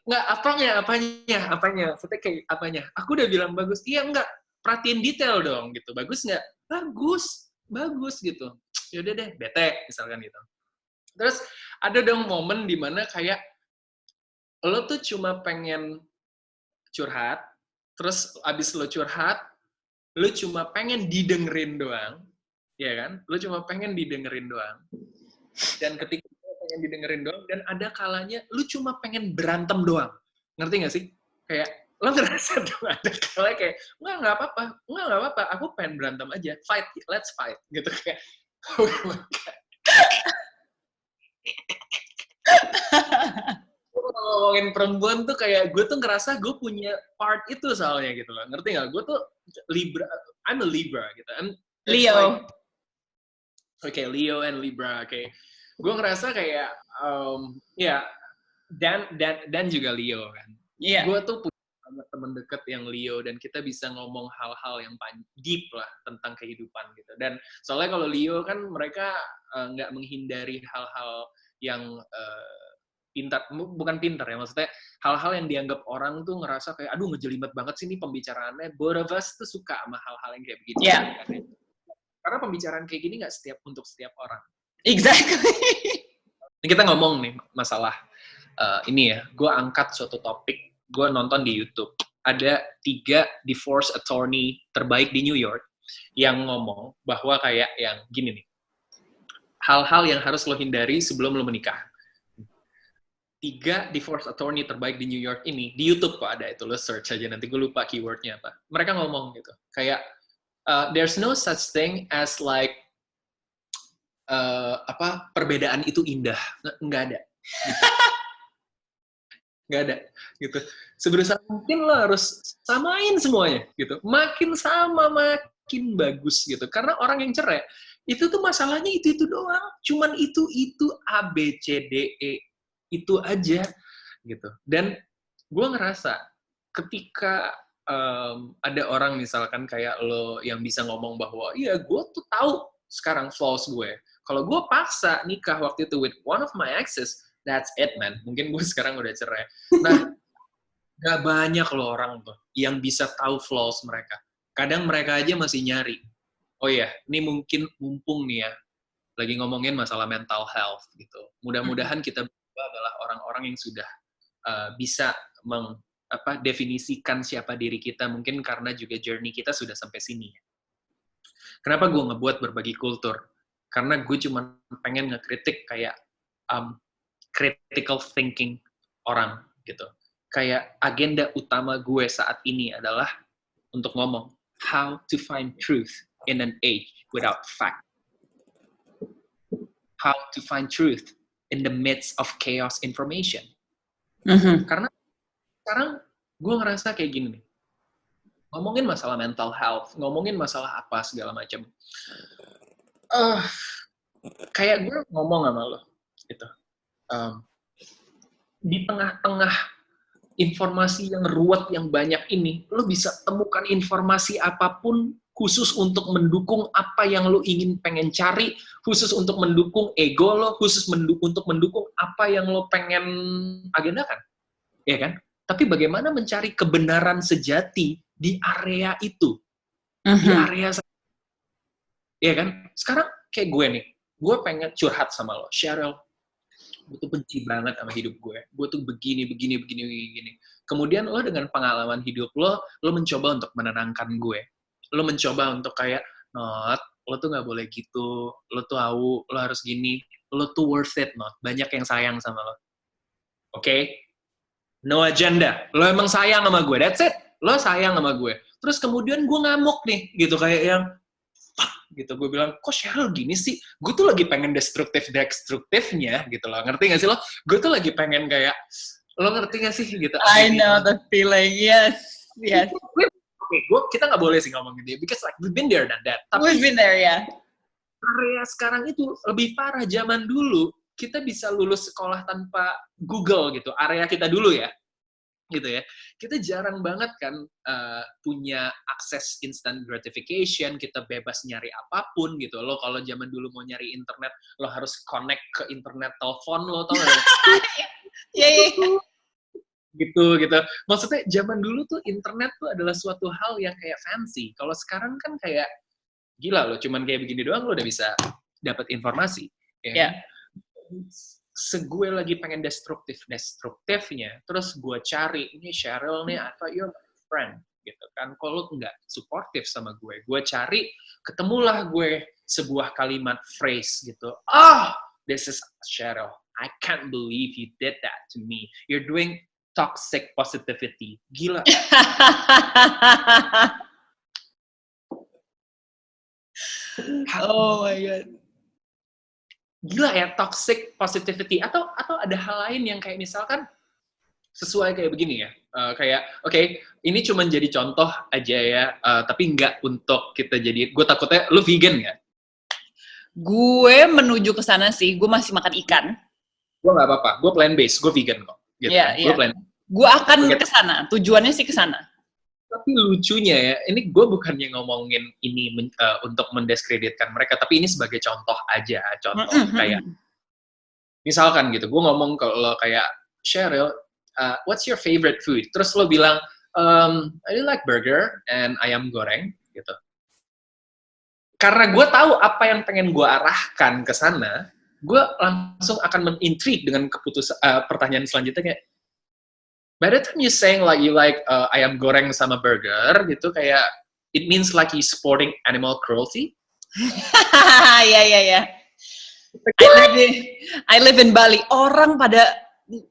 Nggak apanya? Maksudnya kayak apanya? Aku udah bilang bagus. Iya nggak. Perhatiin detail dong gitu. Bagus nggak? Bagus gitu. Yaudah deh, bete misalkan gitu. Terus ada dong momen dimana kayak lo tuh cuma pengen curhat. Terus abis lo curhat, lu cuma pengen didengerin doang, ya kan? Lu cuma pengen didengerin doang. Dan ketika lu pengen didengerin doang, dan ada kalanya lu cuma pengen berantem doang. Ngerti nggak sih? Kayak, lo ngerasa dong ada kalanya kayak, nggak apa-apa, aku pengen berantem aja. Fight, let's fight. Gitu kayak, oh my God. Ngomongin perempuan tuh kayak gue tuh ngerasa gue punya part itu soalnya gitu loh, ngerti nggak? Gue tuh Libra, I'm a Libra gitu. Leo. Like, Leo and Libra. Gue ngerasa kayak dan juga Leo kan. Iya. Gue tuh punya teman dekat yang Leo dan kita bisa ngomong hal-hal yang deep lah tentang kehidupan gitu. Dan soalnya kalau Leo kan mereka nggak menghindari hal-hal yang bukan pintar ya, maksudnya hal-hal yang dianggap orang tuh ngerasa kayak aduh ngejelimet banget sih ini pembicaraannya. Both of us tuh suka sama hal-hal yang kayak begitu. Yeah. Karena pembicaraan kayak gini nggak untuk setiap orang. Exactly. Ini kita ngomong nih masalah ini ya, gue angkat suatu topik, gue nonton di YouTube. Ada 3 divorce attorney terbaik di New York yang ngomong bahwa kayak yang gini nih, hal-hal yang harus lo hindari sebelum lo menikah. 3 divorce attorney terbaik di New York ini, di YouTube kok ada itu, lo search aja, nanti gue lupa keywordnya apa. Mereka ngomong gitu, kayak, there's no such thing as like, perbedaan itu indah. Nggak ada. Nggak ada, gitu. Seberusaha mungkin lo harus samain semuanya, gitu. Makin sama, makin bagus, gitu. Karena orang yang cerai, itu tuh masalahnya itu doang. Cuman itu A, B, C, D, E. Itu aja gitu. Dan gue ngerasa ketika ada orang misalkan kayak lo yang bisa ngomong bahwa iya gue tuh tahu sekarang flaws gue. Kalau gue paksa nikah waktu itu with one of my exes, that's it man. Mungkin gue sekarang udah cerai. Nah, gak banyak loh orang tuh yang bisa tahu flaws mereka. Kadang mereka aja masih nyari. Oh iya, ini mungkin mumpung nih ya, lagi ngomongin masalah mental health gitu. Mudah-mudahan kita berdua adalah orang-orang yang sudah bisa definisikan siapa diri kita, mungkin karena juga journey kita sudah sampai sini. Kenapa gue ngebuat berbagi kultur? Karena gue cuma pengen ngekritik kayak critical thinking orang gitu. Kayak agenda utama gue saat ini adalah untuk ngomong how to find truth in an age without fact. How to find truth in the midst of chaos information. Karena sekarang gue ngerasa kayak gini nih. Ngomongin masalah mental health, ngomongin masalah apa segala macam. Kayak gue ngomong sama lo gitu. Di tengah-tengah informasi yang ruwet yang banyak ini, lo bisa temukan informasi apapun khusus untuk mendukung apa yang lo pengen cari, khusus untuk mendukung ego lo, khusus untuk mendukung apa yang lo pengen agendakan. Ya kan? Tapi bagaimana mencari kebenaran sejati di area itu? Di area ya kan? Sekarang kayak gue nih, gue pengen curhat sama lo, Cheryl. Gue tuh benci banget sama hidup gue. Gue tuh begini. Kemudian lo dengan pengalaman hidup lo mencoba untuk menenangkan gue. Lo mencoba untuk kayak, Not, lo tuh gak boleh gitu. Lo tuh lo harus gini. Lo tuh worth it, Not. Banyak yang sayang sama lo. Oke? No agenda. Lo emang sayang sama gue. That's it. Lo sayang sama gue. Terus kemudian gue ngamuk nih. Gitu, kayak yang, gitu, gue bilang, kok Cheryl gini sih? Gue tuh lagi pengen destruktifnya, gitu loh. Ngerti gak sih lo? Gue tuh lagi pengen kayak, lo ngerti gak sih? Gitu. I know the feeling, yes. Oke, kita gak boleh sih ngomongin dia, because like, we've been there than that. Tapi we've been there, ya. Area sekarang itu lebih parah. Zaman dulu, kita bisa lulus sekolah tanpa Google, gitu. Area kita dulu ya. Gitu ya, kita jarang banget kan punya akses instant gratification, kita bebas nyari apapun gitu. Lo kalau zaman dulu mau nyari internet, lo harus connect ke internet telepon lo, tau gak? Iya. Gitu. Maksudnya zaman dulu tuh internet tuh adalah suatu hal yang kayak fancy. Kalau sekarang kan kayak gila lo, cuman kayak begini doang lo udah bisa dapat informasi. Ya. Gue lagi pengen destruktifnya, terus gue cari, ini Cheryl nih, atau you're my friend, gitu kan. Kalau nggak supportive sama gue cari, ketemulah gue sebuah kalimat phrase gitu, this is Cheryl, I can't believe you did that to me, you're doing toxic positivity, gila. Oh my god. Gila ya, toxic positivity. Atau ada hal lain yang kayak misalkan sesuai kayak begini ya. Kayak, oke, ini cuma jadi contoh aja ya, tapi nggak untuk kita jadi, gue takutnya, lu vegan nggak? Gue menuju ke sana sih, gue masih makan ikan. Gue nggak apa-apa, gue plant-based, gue vegan kok. Gitu. Iya. Gue akan ke sana, tujuannya sih ke sana. Tapi lucunya ya, ini gue bukannya ngomongin ini untuk mendiskreditkan mereka, tapi ini sebagai contoh aja, kayak misalkan gitu, gue ngomong kalau kayak Cheryl, what's your favorite food? Terus lo bilang, I like burger and ayam goreng, gitu. Karena gue tahu apa yang pengen gue arahkan ke sana, gue langsung akan men-intrigue dengan pertanyaan selanjutnya kayak, by the time you saying like you like ayam goreng sama burger gitu, kayak it means like you supporting animal cruelty. Iya. I live in Bali. Orang pada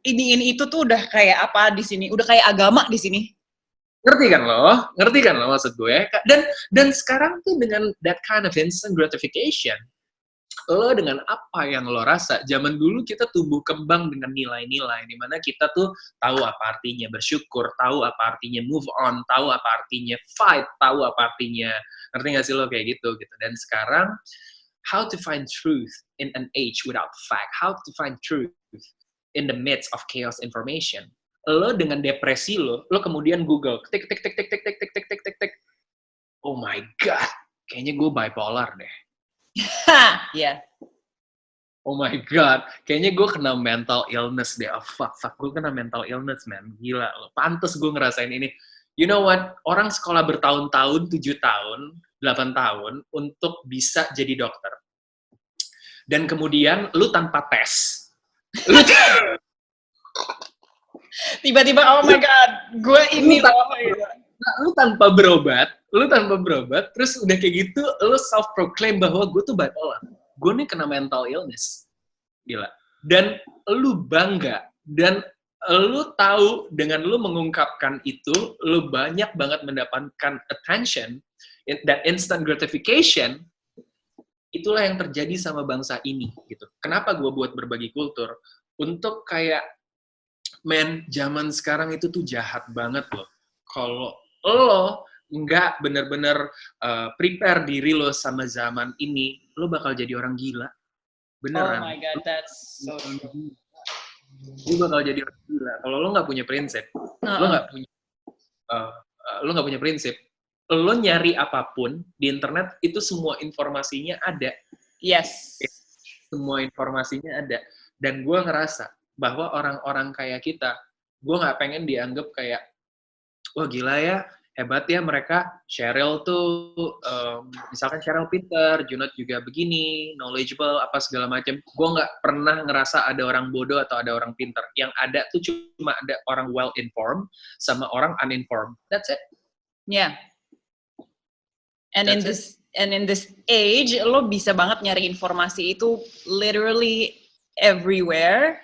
ini itu tuh udah kayak apa di sini? Udah kayak agama di sini. Ngerti kan lo maksud gue? Dan sekarang tuh dengan that kind of instant gratification, lo dengan apa yang lo rasa, zaman dulu kita tumbuh kembang dengan nilai-nilai, di mana kita tuh tahu apa artinya bersyukur, tahu apa artinya move on, tahu apa artinya fight, tahu apa artinya, ngerti gak sih lo kayak gitu. Dan sekarang, how to find truth in an age without fact, how to find truth in the midst of chaos information. Lo dengan depresi lo kemudian Google, tik, oh my god, kayaknya gue bipolar deh. Yeah. Oh my god, kayaknya gue kena mental illness deh. Oh, fuck, gue kena mental illness, man. Gila, loh. Pantes gue ngerasain ini. You know what? Orang sekolah bertahun-tahun, 7 tahun, 8 tahun, untuk bisa jadi dokter. Dan kemudian, lu tanpa tes. Tiba-tiba, oh my god, gue ini loh. Lu tanpa berobat, terus udah kayak gitu, lu self-proclaim bahwa gue tuh bipolar. Gue nih kena mental illness. Gila. Dan lu bangga. Dan lu tahu dengan lu mengungkapkan itu, lu banyak banget mendapatkan attention, that instant gratification, itulah yang terjadi sama bangsa ini. Gitu. Kenapa gue buat berbagi kultur? Untuk kayak, men, zaman sekarang itu tuh jahat banget loh. Kalau lo nggak bener-bener prepare diri lo sama zaman ini, lo bakal jadi orang gila. Beneran. Oh my god, that's so true. Lo bakal jadi orang gila. Kalau lo nggak punya prinsip, lo nggak punya prinsip, lo nyari apapun di internet, itu semua informasinya ada. Yes. Semua informasinya ada. Dan gue ngerasa bahwa orang-orang kayak kita, gue nggak pengen dianggap kayak, wah gila ya, hebat ya mereka, Cheryl tuh, misalkan Cheryl pinter, Junot juga begini, knowledgeable, apa segala macam. Gue nggak pernah ngerasa ada orang bodoh atau ada orang pinter. Yang ada tuh cuma ada orang well-informed sama orang uninformed. That's it. Yeah. And in this age, lo bisa banget nyari informasi itu literally everywhere.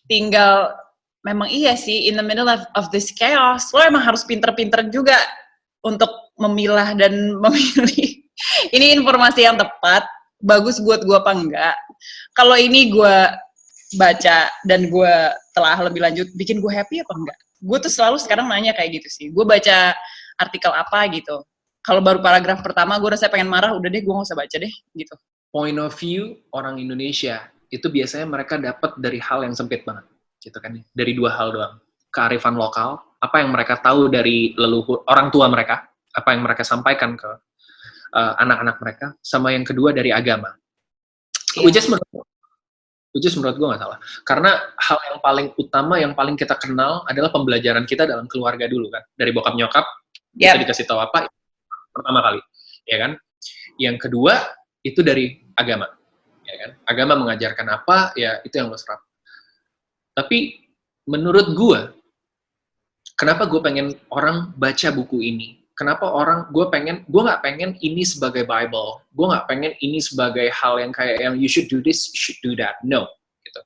Tinggal memang iya sih, in the middle of this chaos, lo emang harus pinter-pinter juga untuk memilah dan memilih ini informasi yang tepat, bagus buat gue apa enggak. Kalau ini gue baca dan gue telah lebih lanjut, bikin gue happy apa enggak. Gue tuh selalu sekarang nanya kayak gitu sih. Gue baca artikel apa gitu. Kalau baru paragraf pertama gue rasa pengen marah, udah deh gue gak usah baca deh gitu. Point of view orang Indonesia, itu biasanya mereka dapat dari hal yang sempit banget. Gitu kan, dari 2 hal doang. Kearifan lokal, apa yang mereka tahu dari leluhur orang tua mereka, apa yang mereka sampaikan ke anak-anak mereka, sama yang kedua dari agama. Which is menurut gue nggak salah. Karena hal yang paling utama, yang paling kita kenal adalah pembelajaran kita dalam keluarga dulu kan. Dari bokap nyokap, kita dikasih tahu apa, pertama kali. Ya kan? Yang kedua, itu dari agama. Ya kan? Agama mengajarkan apa, ya itu yang lo serap. Tapi menurut gue, kenapa gue pengen orang baca buku ini? Kenapa gue nggak pengen ini sebagai Bible. Gue nggak pengen ini sebagai hal yang kayak yang you should do this, you should do that. No. Gitu.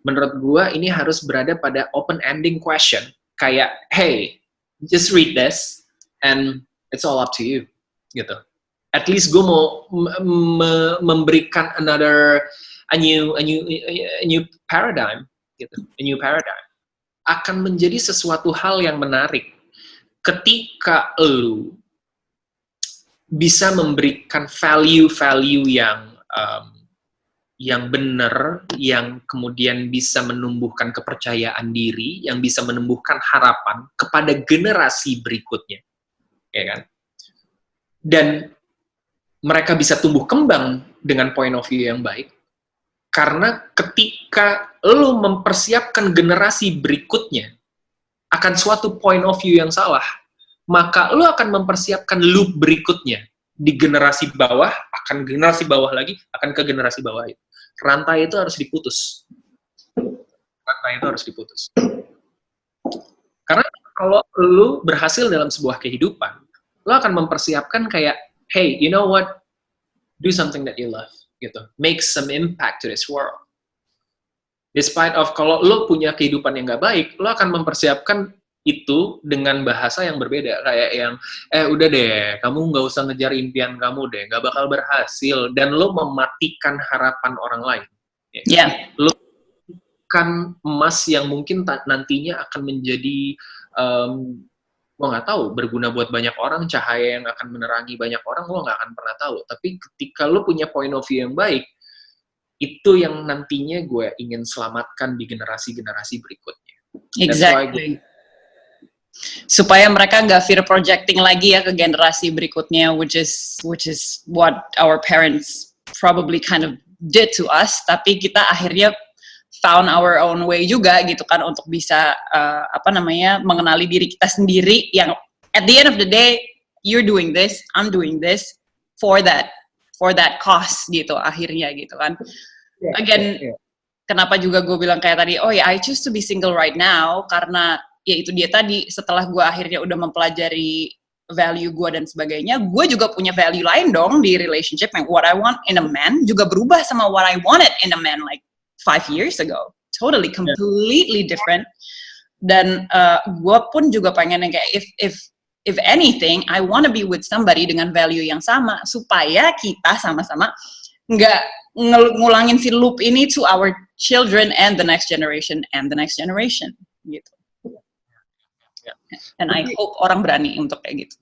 Menurut gue ini harus berada pada open-ending question. Kayak, hey, just read this, and it's all up to you. Gitu. At least gue mau memberikan a new paradigm. Gitu, a new paradigm, akan menjadi sesuatu hal yang menarik ketika lu bisa memberikan value-value yang benar, yang kemudian bisa menumbuhkan kepercayaan diri, yang bisa menumbuhkan harapan kepada generasi berikutnya, ya kan? Dan mereka bisa tumbuh kembang dengan point of view yang baik. Karena ketika lo mempersiapkan generasi berikutnya akan suatu point of view yang salah, maka lo akan mempersiapkan loop berikutnya di generasi bawah, akan generasi bawah lagi, akan ke generasi bawah itu. Rantai itu harus diputus. Karena kalau lo berhasil dalam sebuah kehidupan, lo akan mempersiapkan kayak, hey, you know what? Do something that you love. Gitu, make some impact to this world. Despite of kalau lo punya kehidupan yang gak baik, lo akan mempersiapkan itu dengan bahasa yang berbeda. Kayak yang, udah deh, kamu gak usah ngejar impian kamu deh, gak bakal berhasil. Dan lo mematikan harapan orang lain. Ya. Lo kan emas yang mungkin nantinya akan menjadi gue nggak tahu, berguna buat banyak orang, cahaya yang akan menerangi banyak orang, lo nggak akan pernah tahu. Tapi ketika lo punya point of view yang baik, itu yang nantinya gue ingin selamatkan di generasi-generasi berikutnya. Exactly. Supaya mereka nggak fear projecting lagi ya ke generasi berikutnya, which is what our parents probably kind of did to us, tapi kita akhirnya found our own way juga gitu kan untuk bisa mengenali diri kita sendiri yang at the end of the day you're doing this, I'm doing this for that cause gitu akhirnya gitu kan. Again, kenapa juga gue bilang kayak tadi, oh ya I choose to be single right now karena ya itu dia tadi, setelah gue akhirnya udah mempelajari value gue dan sebagainya, gue juga punya value lain dong di relationship, yang what I want in a man juga berubah sama what I wanted in a man like 5 years ago, totally completely different. Dan gue pun juga pengen yang kayak if anything I want to be with somebody dengan value yang sama supaya kita sama-sama nggak ngulangin si loop ini to our children and the next generation gitu. Dan I hope orang berani untuk kayak gitu.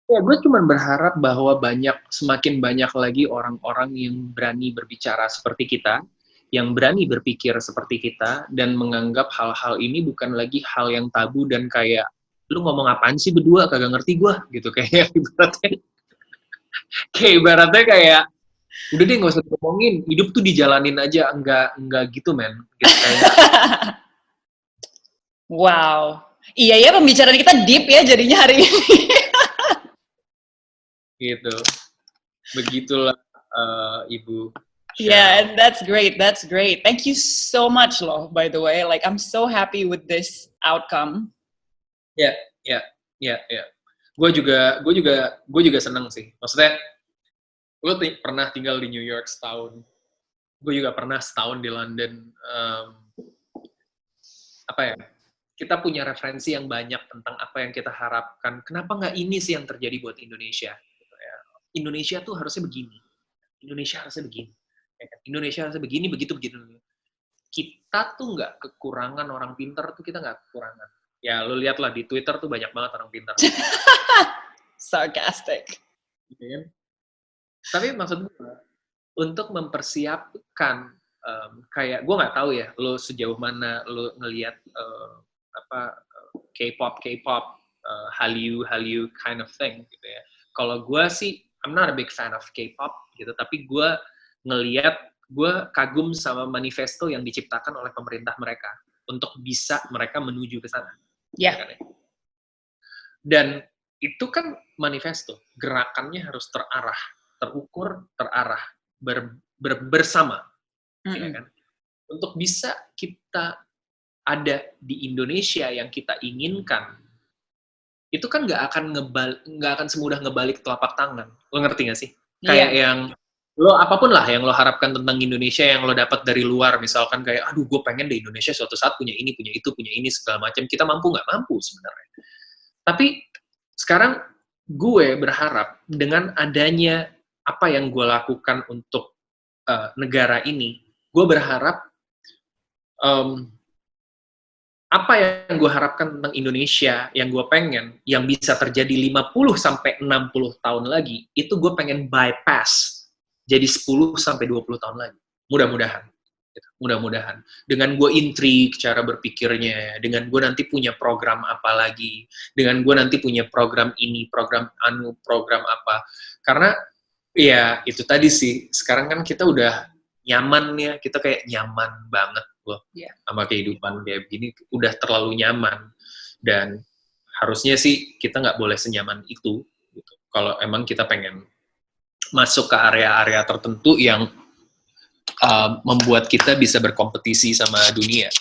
Ya, gue cuma berharap bahwa semakin banyak lagi orang-orang yang berani berbicara seperti kita, yang berani berpikir seperti kita, dan menganggap hal-hal ini bukan lagi hal yang tabu dan kayak, lu ngomong apaan sih berdua, kagak ngerti gue, gitu. Kayak ibaratnya kayak, udah deh gak usah ngomongin, hidup tuh dijalanin aja, enggak gitu men. Gitu, kayak. Wow. Iya ya, pembicaraan kita deep ya jadinya hari ini. Gitu. Begitulah Ibu. Yeah, and that's great. Thank you so much loh, by the way. Like I'm so happy with this outcome. Ya. Gue juga seneng sih. Maksudnya, lo pernah tinggal di New York setahun. Gue juga pernah setahun di London. Kita punya referensi yang banyak tentang apa yang kita harapkan. Kenapa nggak ini sih yang terjadi buat Indonesia? Indonesia tuh harusnya begini. Indonesia harusnya begini, begitu. Kita tuh nggak kekurangan orang pintar, tuh kita nggak kekurangan. Ya, lo lihatlah di Twitter tuh banyak banget orang pintar. Sarcastic. Gitu kan? Tapi maksud gue, untuk mempersiapkan, kayak, gue nggak tahu ya, lo sejauh mana lo ngelihat K-pop, Hallyu kind of thing, gitu ya. Kalau gue sih, I'm not a big fan of K-pop, gitu, tapi gue kagum sama manifesto yang diciptakan oleh pemerintah mereka, untuk bisa mereka menuju ke sana. Yeah. Dan itu kan manifesto, gerakannya harus terarah, terukur, terarah, bersama, ya kan? Untuk bisa kita ada di Indonesia yang kita inginkan, itu kan nggak akan semudah ngebalik telapak tangan. Lo ngerti nggak sih? Kayak yang lo apapun lah yang lo harapkan tentang Indonesia yang lo dapat dari luar, misalkan kayak, aduh gue pengen di Indonesia suatu saat punya ini, punya ini segala macam. Kita mampu nggak? Mampu sebenarnya. Tapi sekarang gue berharap dengan adanya apa yang gue lakukan untuk negara ini, gue berharap apa yang gue harapkan tentang Indonesia, yang gue pengen, yang bisa terjadi 50-60 tahun lagi, itu gue pengen bypass jadi 10-20 tahun lagi. Mudah-mudahan. Mudah-mudahan. Dengan gue intrik cara berpikirnya, dengan gue nanti punya program apa lagi, dengan gue nanti punya program ini, program apa. Karena, ya itu tadi sih, sekarang kan kita udah nyaman ya, kita kayak nyaman banget loh sama kehidupan kayak begini, udah terlalu nyaman, dan harusnya sih kita nggak boleh senyaman itu gitu. Kalau emang kita pengen masuk ke area-area tertentu yang membuat kita bisa berkompetisi sama dunia.